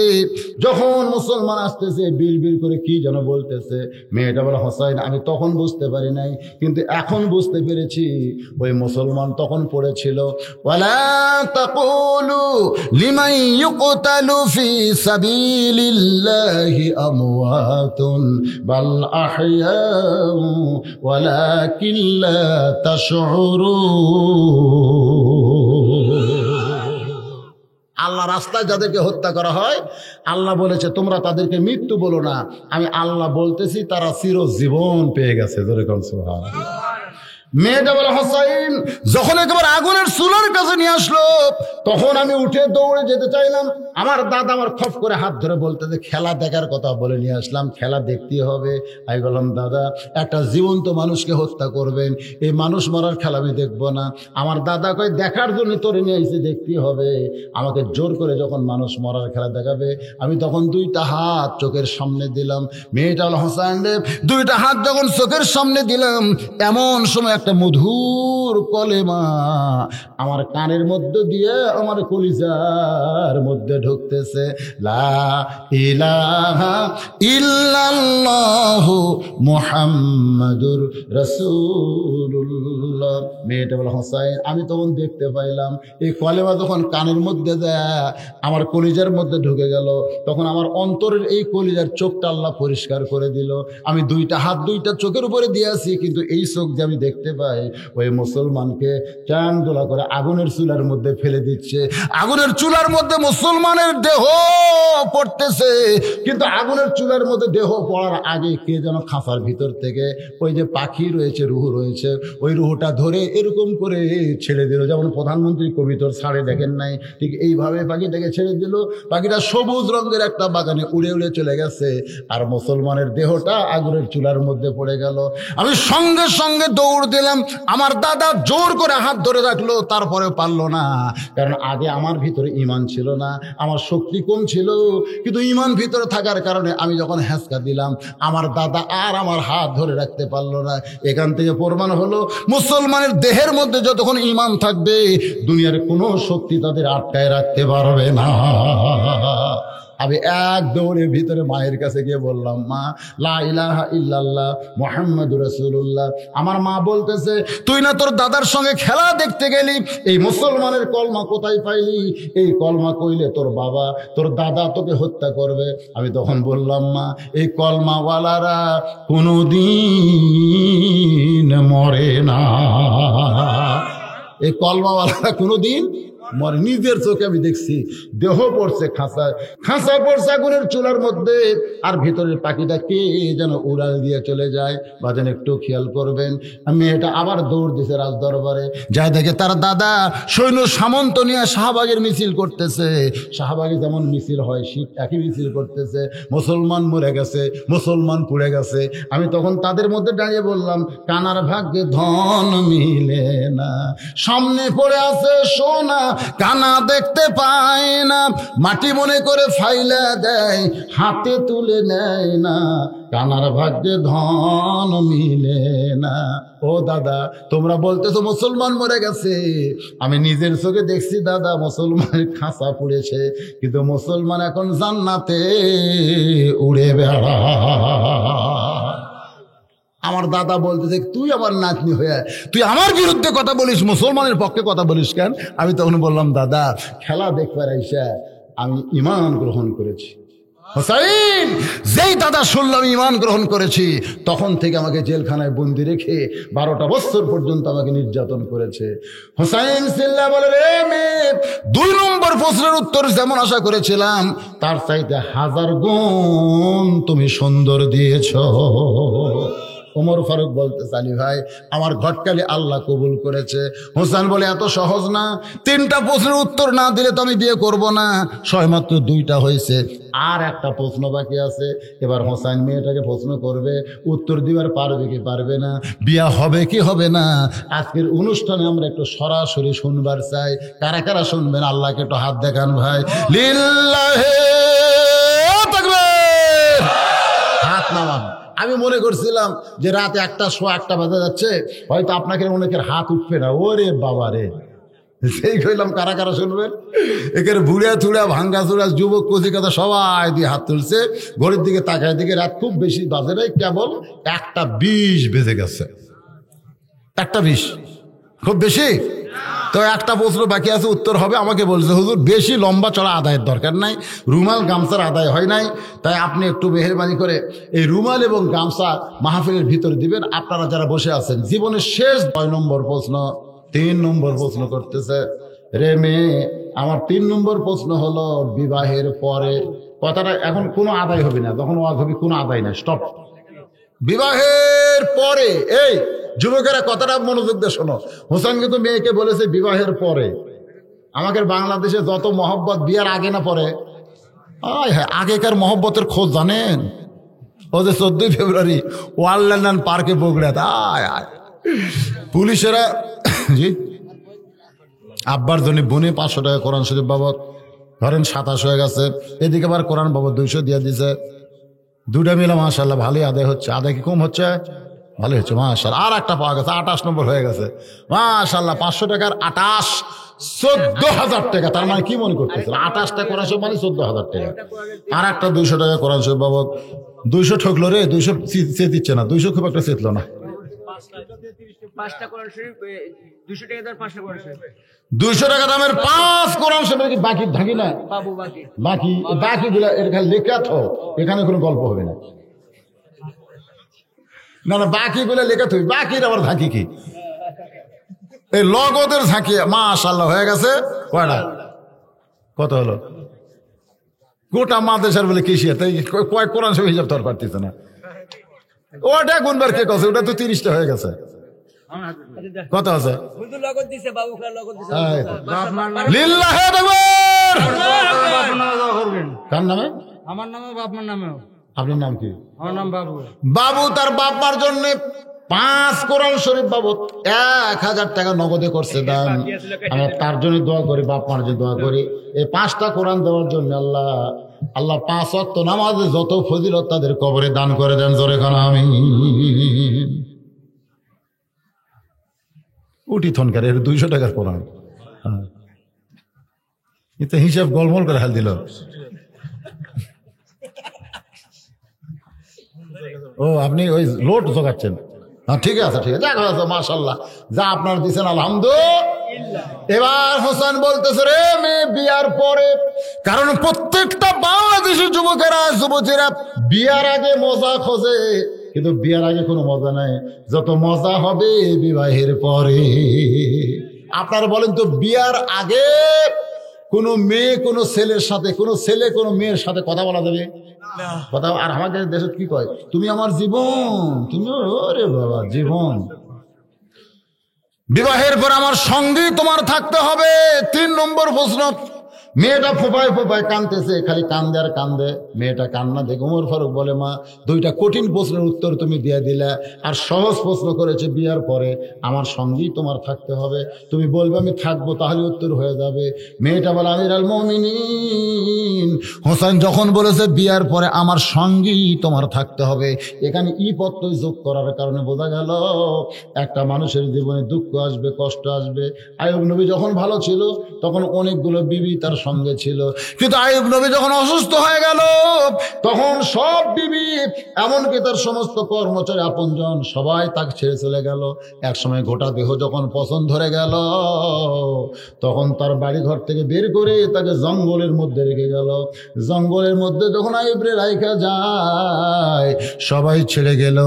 যখন মুসলমান আসতেছে বিল বিল করে কি যেন বলতেছে, মেয়েটা বলে হোসাইন আমি তখন বুঝতে পারি নাই, কিন্তু এখন বুঝতে পেরেছি ওই মুসলমান তখন পড়েছিল ওয়ালা তাকুলু লিমান ইউকতালু ফি সাবিলিল্লাহি আমওয়াতুন বাল আহইয়াউ ওয়ালাকিন লা তাশউরুন। আল্লাহ রাস্তায় যাদেরকে হত্যা করা হয়, আল্লাহ বলেছে তোমরা তাদেরকে মৃত্যু বলো না, আমি আল্লাহ বলতেছি তারা চিরজীবন পেয়ে গেছে। জোরে কোন সুবহানাল্লাহ। মেয়েটা বলে হোসাইন যখন একেবারে আগুনের চুলার কাছে নিয়ে আসলো, তখন আমি উঠে দৌড়ে যেতে চাইলাম। আমার দাদা আমার খপ করে হাত ধরে বলতে যে খেলা দেখার কথা বলে নিয়ে আসলাম, খেলা দেখতে হবে। আমি বললাম দাদা একটা জীবন্ত মানুষকে হত্যা করবেন, এই মানুষ মারার খেলা আমি দেখবো না। আমার দাদা কয় দেখার জন্য তোরে নিয়ে এসে দেখতে হবে। আমাকে জোর করে যখন মানুষ মরার খেলা দেখাবে, আমি তখন দুইটা হাত চোখের সামনে দিলাম। মেয়েটা হলো হোসাইন দেব, দুইটা হাত যখন চোখের সামনে দিলাম, এমন সময় একটা মধুর কলেমা আমার কানের মধ্যে দিয়ে আমার কলিজার মধ্যে ঢুকতেছে, লা ইলাহা ইল্লাল্লাহু মুহাম্মাদুর রাসূলুল্লাহ। মেয়েটা বলে হোসাইন আমি তখন দেখতে পাইলাম এই কলেমা যখন কানের মধ্যে দেয় আমার কলিজার মধ্যে ঢুকে গেল, তখন আমার অন্তরের এই কলিজার চোখটা আল্লাহ পরিষ্কার করে দিল। আমি দুইটা হাত দুইটা চোখের উপরে দিয়েছি, কিন্তু এই চোখ যে আমি দেখতে পাই ওই মুসলমানকে চান দোলা করে আগুনের চুলার মধ্যে ফেলে দিচ্ছে। আগুনের চুলার মধ্যে মুসলমানের দেহ পড়তেছে, কিন্তু আগুনের চুলার মধ্যে দেহ পড়ার আগে কে যেন খাঁচার ভিতর থেকে ওই যে পাখি রয়েছে, রুহু রয়েছে, ওই রুহুটা ধরে এরকম করে ছেড়ে দিল, যেমন প্রধানমন্ত্রী কবিতর ছাড়ে দেখেন নাই, ঠিক এইভাবে পাখিটাকে ছেড়ে দিল। পাখিটা সবুজ রঙের একটা বাগানে উড়ে উড়ে চলে গেছে, আর মুসলমানের দেহটা আগুনের চুলার মধ্যে পড়ে গেল। আমি সঙ্গে সঙ্গে দৌড় দিলাম। আমার দাদা জোর করে হাত ধরে রাখলো, তারপরে পারলো না, কারণ আগে আমার ভিতরে ঈমান ছিল না, আমার শক্তি কম ছিল, কিন্তু ঈমান ভিতরে থাকার কারণে আমি যখন হ্যাঁচকা দিলাম আমার দাদা আর আমার হাত ধরে রাখতে পারলো না। এখান থেকে প্রমাণ হলো মুসলমানের দেহের মধ্যে যতক্ষণ ঈমান থাকবে দুনিয়ার কোনো শক্তি তাদের আটকায় রাখতে পারবে না। আমি এক দৌড়ে ভিতরে মায়ের কাছে গিয়ে বললাম, মা লা ইলাহা ইল্লাল্লাহ মুহাম্মাদুর রাসূলুল্লাহ। আমার মা বলতেছে তুই না তোর দাদার সঙ্গে খেলা দেখতে গেলি, এই মুসলমানের কলমা কোথায় পাইলি? এই কলমা কইলে তোর বাবা তোর দাদা তোকে হত্যা করবে। আমি তখন বললাম, মা এই কলমাওয়ালারা কোনোদিন মরে না, এই কলমাওয়ালারা কোনোদিন মরে। নিজের চোখে আমি দেখছি দেহ পড়ছে খাঁচায়, খাঁচা পড়ছে আগুনের চুলার মধ্যে, আর ভিতরের পাখিটা কে যেন উড়াল দিয়ে চলে যায়। বাজান একটু খেয়াল করবেন। আমি এটা আবার দৌড় দিছে রাজ দরবারে, যাই দেখে তার দাদা সৈন্য সামন্ত নিয়ে শাহবাগের মিছিল করতেছে। শাহবাগে যেমন মিছিল হয় ঠিক একই মিছিল করতেছে। মুসলমান মরে গেছে, মুসলমান পুড়ে গেছে। আমি তখন তাদের মধ্যে দাঁড়িয়ে বললাম, কানার ভাগ্যে ধন মিলে না, সামনে পড়ে আছে সোনা কানা দেখতে পায় না, মাটি মনে করে ফাইলা দেয় হাতে তুলে নেয় না, কানার ভাগ্যে ধন মিলে না। ও দাদা তোমরা বলতেছো মুসলমান মরে গেছে, আমি নিজের চোখে দেখছি দাদা মুসলমানের খাঁচা পুড়েছে, কিন্তু মুসলমান এখন জান্নাতে উড়ে বেড়া। আমার দাদা বলতেছে তুই আমার নাতনি হয়ে তুই আমার বিরুদ্ধে কথা বলিস, মুসলমানের পক্ষে কথা বলিস কেন? আমি তখন বললাম, দাদা খেলা দেখবার আইসা আমি ঈমান গ্রহণ করেছি। হোসাইন যেই দাদা শুনলাম ঈমান গ্রহণ করেছি, তখন থেকে আমাকে জেলখানায় বন্দি রেখে 12টা বছর পর্যন্ত আমাকে নির্যাতন করেছে। হোসাইন সিল্লা বলে, রে মেয়ে 2 নম্বর প্রশ্নের উত্তর যেমন আশা করেছিলাম তার চাইতে 1000 গুণ তুমি সুন্দর দিয়েছ। ও ওমর ফারুক বলতে আলী ভাই আমার ঘটকালি আল্লাহ কবুল করেছে। হোসেন বলে এত সহজ না, 3টা প্রশ্নের উত্তর না দিলে তো আমি বিয়ে করব না। সবেমাত্র 2টা হয়েছে, আর একটা প্রশ্ন বাকি আছে। এবার হোসেন মেয়েটাকে প্রশ্ন করবে, উত্তর দিবার পারবে কি পারবে না, বিয়া হবে কি হবে না। আজকের অনুষ্ঠানে আমরা একটু সরাসরি শুনবার চাই। কারা কারা শুনবেন আল্লাহকে একটু হাত দেখান ভাই। লিল্লাহে তাকবীর, হাত নামান। আমি মনে করছিলাম যে রাত 1টা বাজে যাচ্ছে, হয়তো আপনাকে অনেকের হাত উঠবে না। ওরে বাবা রে, সেই কইলাম কারা কারা শুনবেন। এখানে বুড়া চুড়া ভাঙ্গা চুড়া যুবক কচি কথা সবাই দিয়ে হাত তুলছে। ঘড়ির দিকে তাকায়, দিকে রাত খুব বেশি বাজে নাই, কেবল 1:20 বেজে গেছে। 1:20 খুব বেশি তো। একটা প্রশ্ন বাকি আছে, উত্তর হবে। আমাকে বলছে হুজুর বেশি লম্বা চড়া আদায়ের দরকার নাই, রুমাল গামছার আদায় হয় নাই, তাই আপনি একটু মেহেরবানি করে এই রুমাল এবং গামছা মাহফিলের ভিতরে দিবেন। আপনারা যারা বসে আছেন, জীবনের শেষ 9 নম্বর প্রশ্ন, 3 নম্বর প্রশ্ন করতেছে। রে মেয়ে আমার 3 নম্বর প্রশ্ন হলো বিবাহের পরে, কথাটা এখন কোনো আদায় হবে না, যখন ওয়াজ হবে কোনো আদায় না, স্টপ। বিবাহের পরে, এই যুবকেরা কথাটা মনোযোগ দিয়ে শোনো। হোসেন কিন্তু মেয়েকে বলেছে বিবাহের পরে। আমাদের বাংলাদেশে যত মহব্বত বিয়ার আগে না পরে। হ্যাঁ, আগেকার মহব্বতের খোঁজ জানেন? ও যে 14 ফেব্রুয়ারি ওয়ার্ল্ড পার্কে বগুড়া, পুলিশেরা জি আব্বার জন্য বোনে 500 টাকা কোরআন শরীফ বাবদ, ধরেন 27 হয়ে গেছে। এদিকে আবার কোরআন বাবদ 200 দিয়ে দিছে। 2টা মিলে মাশাআল্লাহ ভালোই আদায় হচ্ছে। আদায় কি কম হচ্ছে? ভালো হচ্ছে মাশাআল্লাহ। আর একটা পাওয়া গেছে, 28 নম্বর হয়ে গেছে মাশাআল্লাহ। 500 টাকার 28, 14,000 টাকা। তার মানে কি মনে করতেছেন? 28টা কোরআন শরীফ মানে 14,000 টাকা। আর একটা 200 টাকা কোরআন শরীফ বাবদ। 200 ঠকলো রে, 200 চেয়ে দিচ্ছে না, 200 খুব একটা চেতলো না। 200 টাকা দামের 5 কোরআন শরীফ কি বাকি থাকি না? বাকি গুলা এর খালি লেখা তো, এখানে কোনো গল্প হবে না। না না, বাকি গুলা লেখা তুই, বাকির আবার ঝাঁকি কি? এই লগদের ঝাঁকি মাশাআল্লাহ হয়ে গেছে। কয়টা? কত হলো? গোটা মাদ্রাসার বলে কেশিয়া, তাই কয় কোরআন শরীফ হিসাব তোর পারতেছে না। ওটা গুনবার কে কছে? ওটা তো 30টা হয়ে গেছে। কত আছে? লিল্লাহে তাকবীর। কার নামে? আমার নামে, বাপমার নামেও। আপনার নাম কি? আমার নাম বাবু। বাবু তার বাপমার জন্য 5 কোরআন শরীফ বাবদ 1000 টাকা নগদে করছে দান। আমরা তার জন্য দোয়া করি, বাপমার জন্য দোয়া করি। এই 5টা কোরআন দেওয়ার জন্য আল্লাহ 5 ওয়াক্ত নামাজে যত ফজিলত তাদের কবরে দান করে দেন। জোরে খান আমিন। উঠি থনকার, এর 200 টাকার কোরআন। এটা হিসাব গোলমল করে হাল দিল। ও আপনি ওই লোট জোগাচ্ছেন? ঠিক আছে ঠিক আছে, দেখো মাশাআল্লাহ যা আপনার দিচ্ছেন আলহামদুলিল্লাহ। এবার হোসেন বলতেছে রে মেয়ে বিয়ার পরে, কারণ প্রত্যেকটা বাংলাদেশের যুবকেরা বিয়ার আগে মজা খোঁজে, কিন্তু বিয়ার আগে কোনো মজা নাই, যত মজা হবে বিবাহের পরে। আপনারা বলেন তো, বিয়ার আগে কোনো মেয়ে কোনো ছেলের সাথে, কোনো ছেলে কোনো মেয়ের সাথে কথা বলা যাবে কথা? আর আমাদের দেশে কি কয়, তুমি আমার জীবন, তুমি ওরে বাবা জীবন। বিবাহের পর আমার সঙ্গী তোমার থাকতে হবে। 3 নম্বর প্রশ্ন। মেয়েটা ফোপায় ফোপায় কাঁদতেছে, খালি কান্দে আর কান্দে। মেয়েটা কান্না দেখে ওমর ফারুক বলে, মা 2টা কঠিন প্রশ্নের উত্তর তুমি দিয়ে দিলে, আর সহজ প্রশ্ন করেছে বিয়ার পরে আমার সঙ্গী তোমার থাকতে হবে। তুমি বলবে আমি থাকবো, তাহলে উত্তর হয়ে যাবে। মেয়েটা বলে, আমিরুল মুমিনিন হোসেন যখন বলেছে বিয়ার পরে আমার সঙ্গী তোমার থাকতে হবে, এখানে প্রত্যয় যোগ করার কারণে বোঝা গেল একটা মানুষের জীবনে দুঃখ আসবে, কষ্ট আসবে। আইয়ুব নবী যখন ভালো ছিল তখন অনেকগুলো বিবি তার সঙ্গে ছিল, কিন্তু আইয়ুব নবী যখন অসুস্থ হয়ে গেল তখন সব বিবি, এমনকি তার সমস্ত কর্মচারী আপনজন সবাই তাকে ছেড়ে চলে গেল। এক সময় গোটা দেহ যখন পছন্দ ধরে গেল, তখন তার বাড়ি ঘর থেকে বের করে তাকে জঙ্গলের মধ্যে রেখে গেল। জঙ্গলের মধ্যে যখন আইয়ুবরে রাইখা যায়, সবাই ছেড়ে গেল,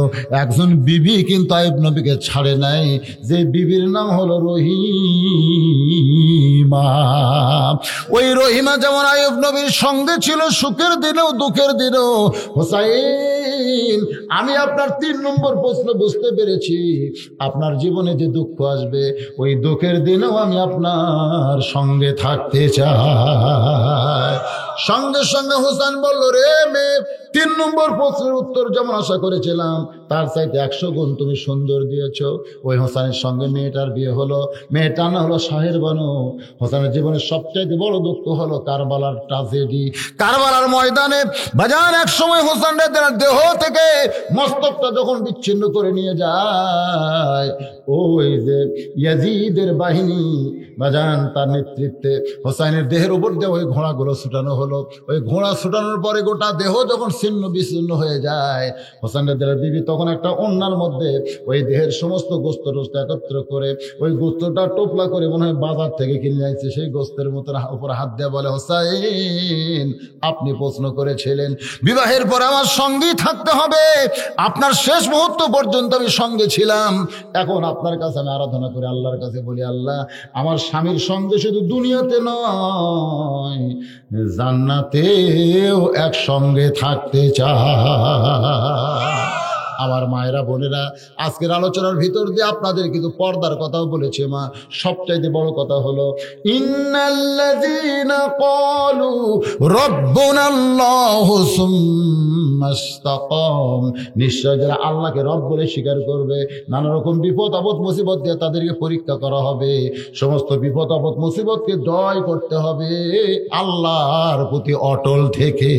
একজন বিবি কিন্তু আইয়ুব নবীকে ছাড়ে নাই, যে বিবির নাম হলো রহিমা। ওই রহিমা যেমন আইয়ুব নবীর সঙ্গে ছিল সুখের দিনেও দুঃখের দিনেও, হোসাইন হুসাইন, আমি আপনার 3 নম্বর প্রশ্ন বুঝতে পেরেছি। আপনার জীবনে যে দুঃখ আসবে, ওই দুঃখের দিনেও আমি আপনার সঙ্গে থাকতে চাই। সঙ্গে সঙ্গে হুসাইন বলল, রে মেয়ে, 3 নম্বর প্রশ্নের উত্তর যেমন আশা করেছিলাম তার চাইতে 100 গুণ তুমি সুন্দর দিয়েছো। ওই হোসেনের সঙ্গে মেয়েটার বিয়ে হলো। মেয়েটা না হলো শাহের বানু। হোসেনের জীবনের সবচাইতে বড় দুঃখ হলো কারবালার ট্রাজেডি। কারবালার ময়দানে বাজার এক সময় হোসেনের দেহ থেকে মস্তকটা যখন বিচ্ছিন্ন করে নিয়ে যায়, ওই যে ইয়াজিদের বাহিনী বাজান তার নেতৃত্বে হোসাইনের দেহের উপর দিয়ে ওই ঘোড়াগুলো ছুটানো হলো। ওই ঘোড়া ছুটানোর পরে গোটা দেহ যখন ছিন্ন বিচ্ছিন্ন হয়ে যায়, হোসেনের দেহের বিবি তখন একটা ওন্নার মধ্যে ওই দেহের সমস্ত গোস্ত টোস্ত একত্র করে ওই গোস্তটা টোপলা করে মনে হয় বাজার থেকে কিনে আনছে, সেই গোস্তের মতো উপর হাত দিয়ে বলে, হোসাইন, আপনি প্রশ্ন করেছিলেন বিবাহের পর আমার সঙ্গেই থাকতে হবে, আপনার শেষ মুহূর্ত পর্যন্ত আমি সঙ্গে ছিলাম। এখন আপনার কাছে আমি আরাধনা করে আল্লাহর কাছে বলি, আল্লাহ, আমার স্বামীর সঙ্গে শুধু দুনিয়াতে নয় জান্নাতেও একসঙ্গে থাকতে চায়। আমার মায়েরা বোনেরা, আজকের আলোচনার ভিতর দিয়ে আপনাদের কিন্তু পর্দার কথাও বলেছে মা। সবচাইতে বড় কথা হলো, ইন্নাল্লাযীনা ক্বালু রাব্বুনাল্লাহু সুম্মা ইসতাকাম, নিশ্চয় যারা আল্লাহকে রব বলে স্বীকার করবে, নানা রকম বিপদ আপদ মুসিবত দিয়ে তাদেরকে পরীক্ষা করা হবে। সমস্ত বিপদ আপদ মুসিবতকে জয় করতে হবে আল্লাহর প্রতি অটল থেকে।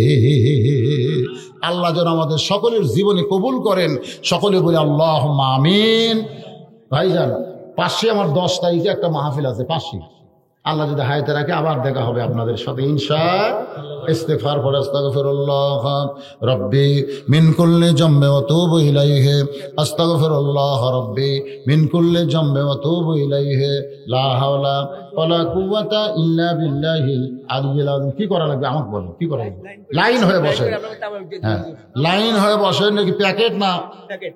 আল্লাহ যেন আমাদের সকলের জীবনে কবুল করেন। সকলে বলে আল্লাহুম্মা আমিন। ভাইজান, পাশে আমার 10 তারিখে একটা মাহফিল আছে, পাশে। আল্লাহ যদি হায়াতে রাখে আবার দেখা হবে আপনাদের সাথে ইনশাআল্লাহ। ইস্তিগফার পড়ে আস্তাগফিরুল্লাহ রাব্বি মিন কুল্লি জামবি ওয়া তুবু ইলাইহি, আস্তাগফিরুল্লাহ রাব্বি মিন কুল্লি জামবি ওয়া তুবু ইলাইহি, লা হাওলা ওয়ালা কুওয়াতা ইল্লা বিল্লাহিল আলিয়্যিল আযীম। কি করা লাগবে আমাকে বলেন, কি করা লাগবে? লাইন হয়ে বসেন। হ্যাঁ, লাইন হয়ে বসেন, নাকি প্যাকেট না প্যাকেট?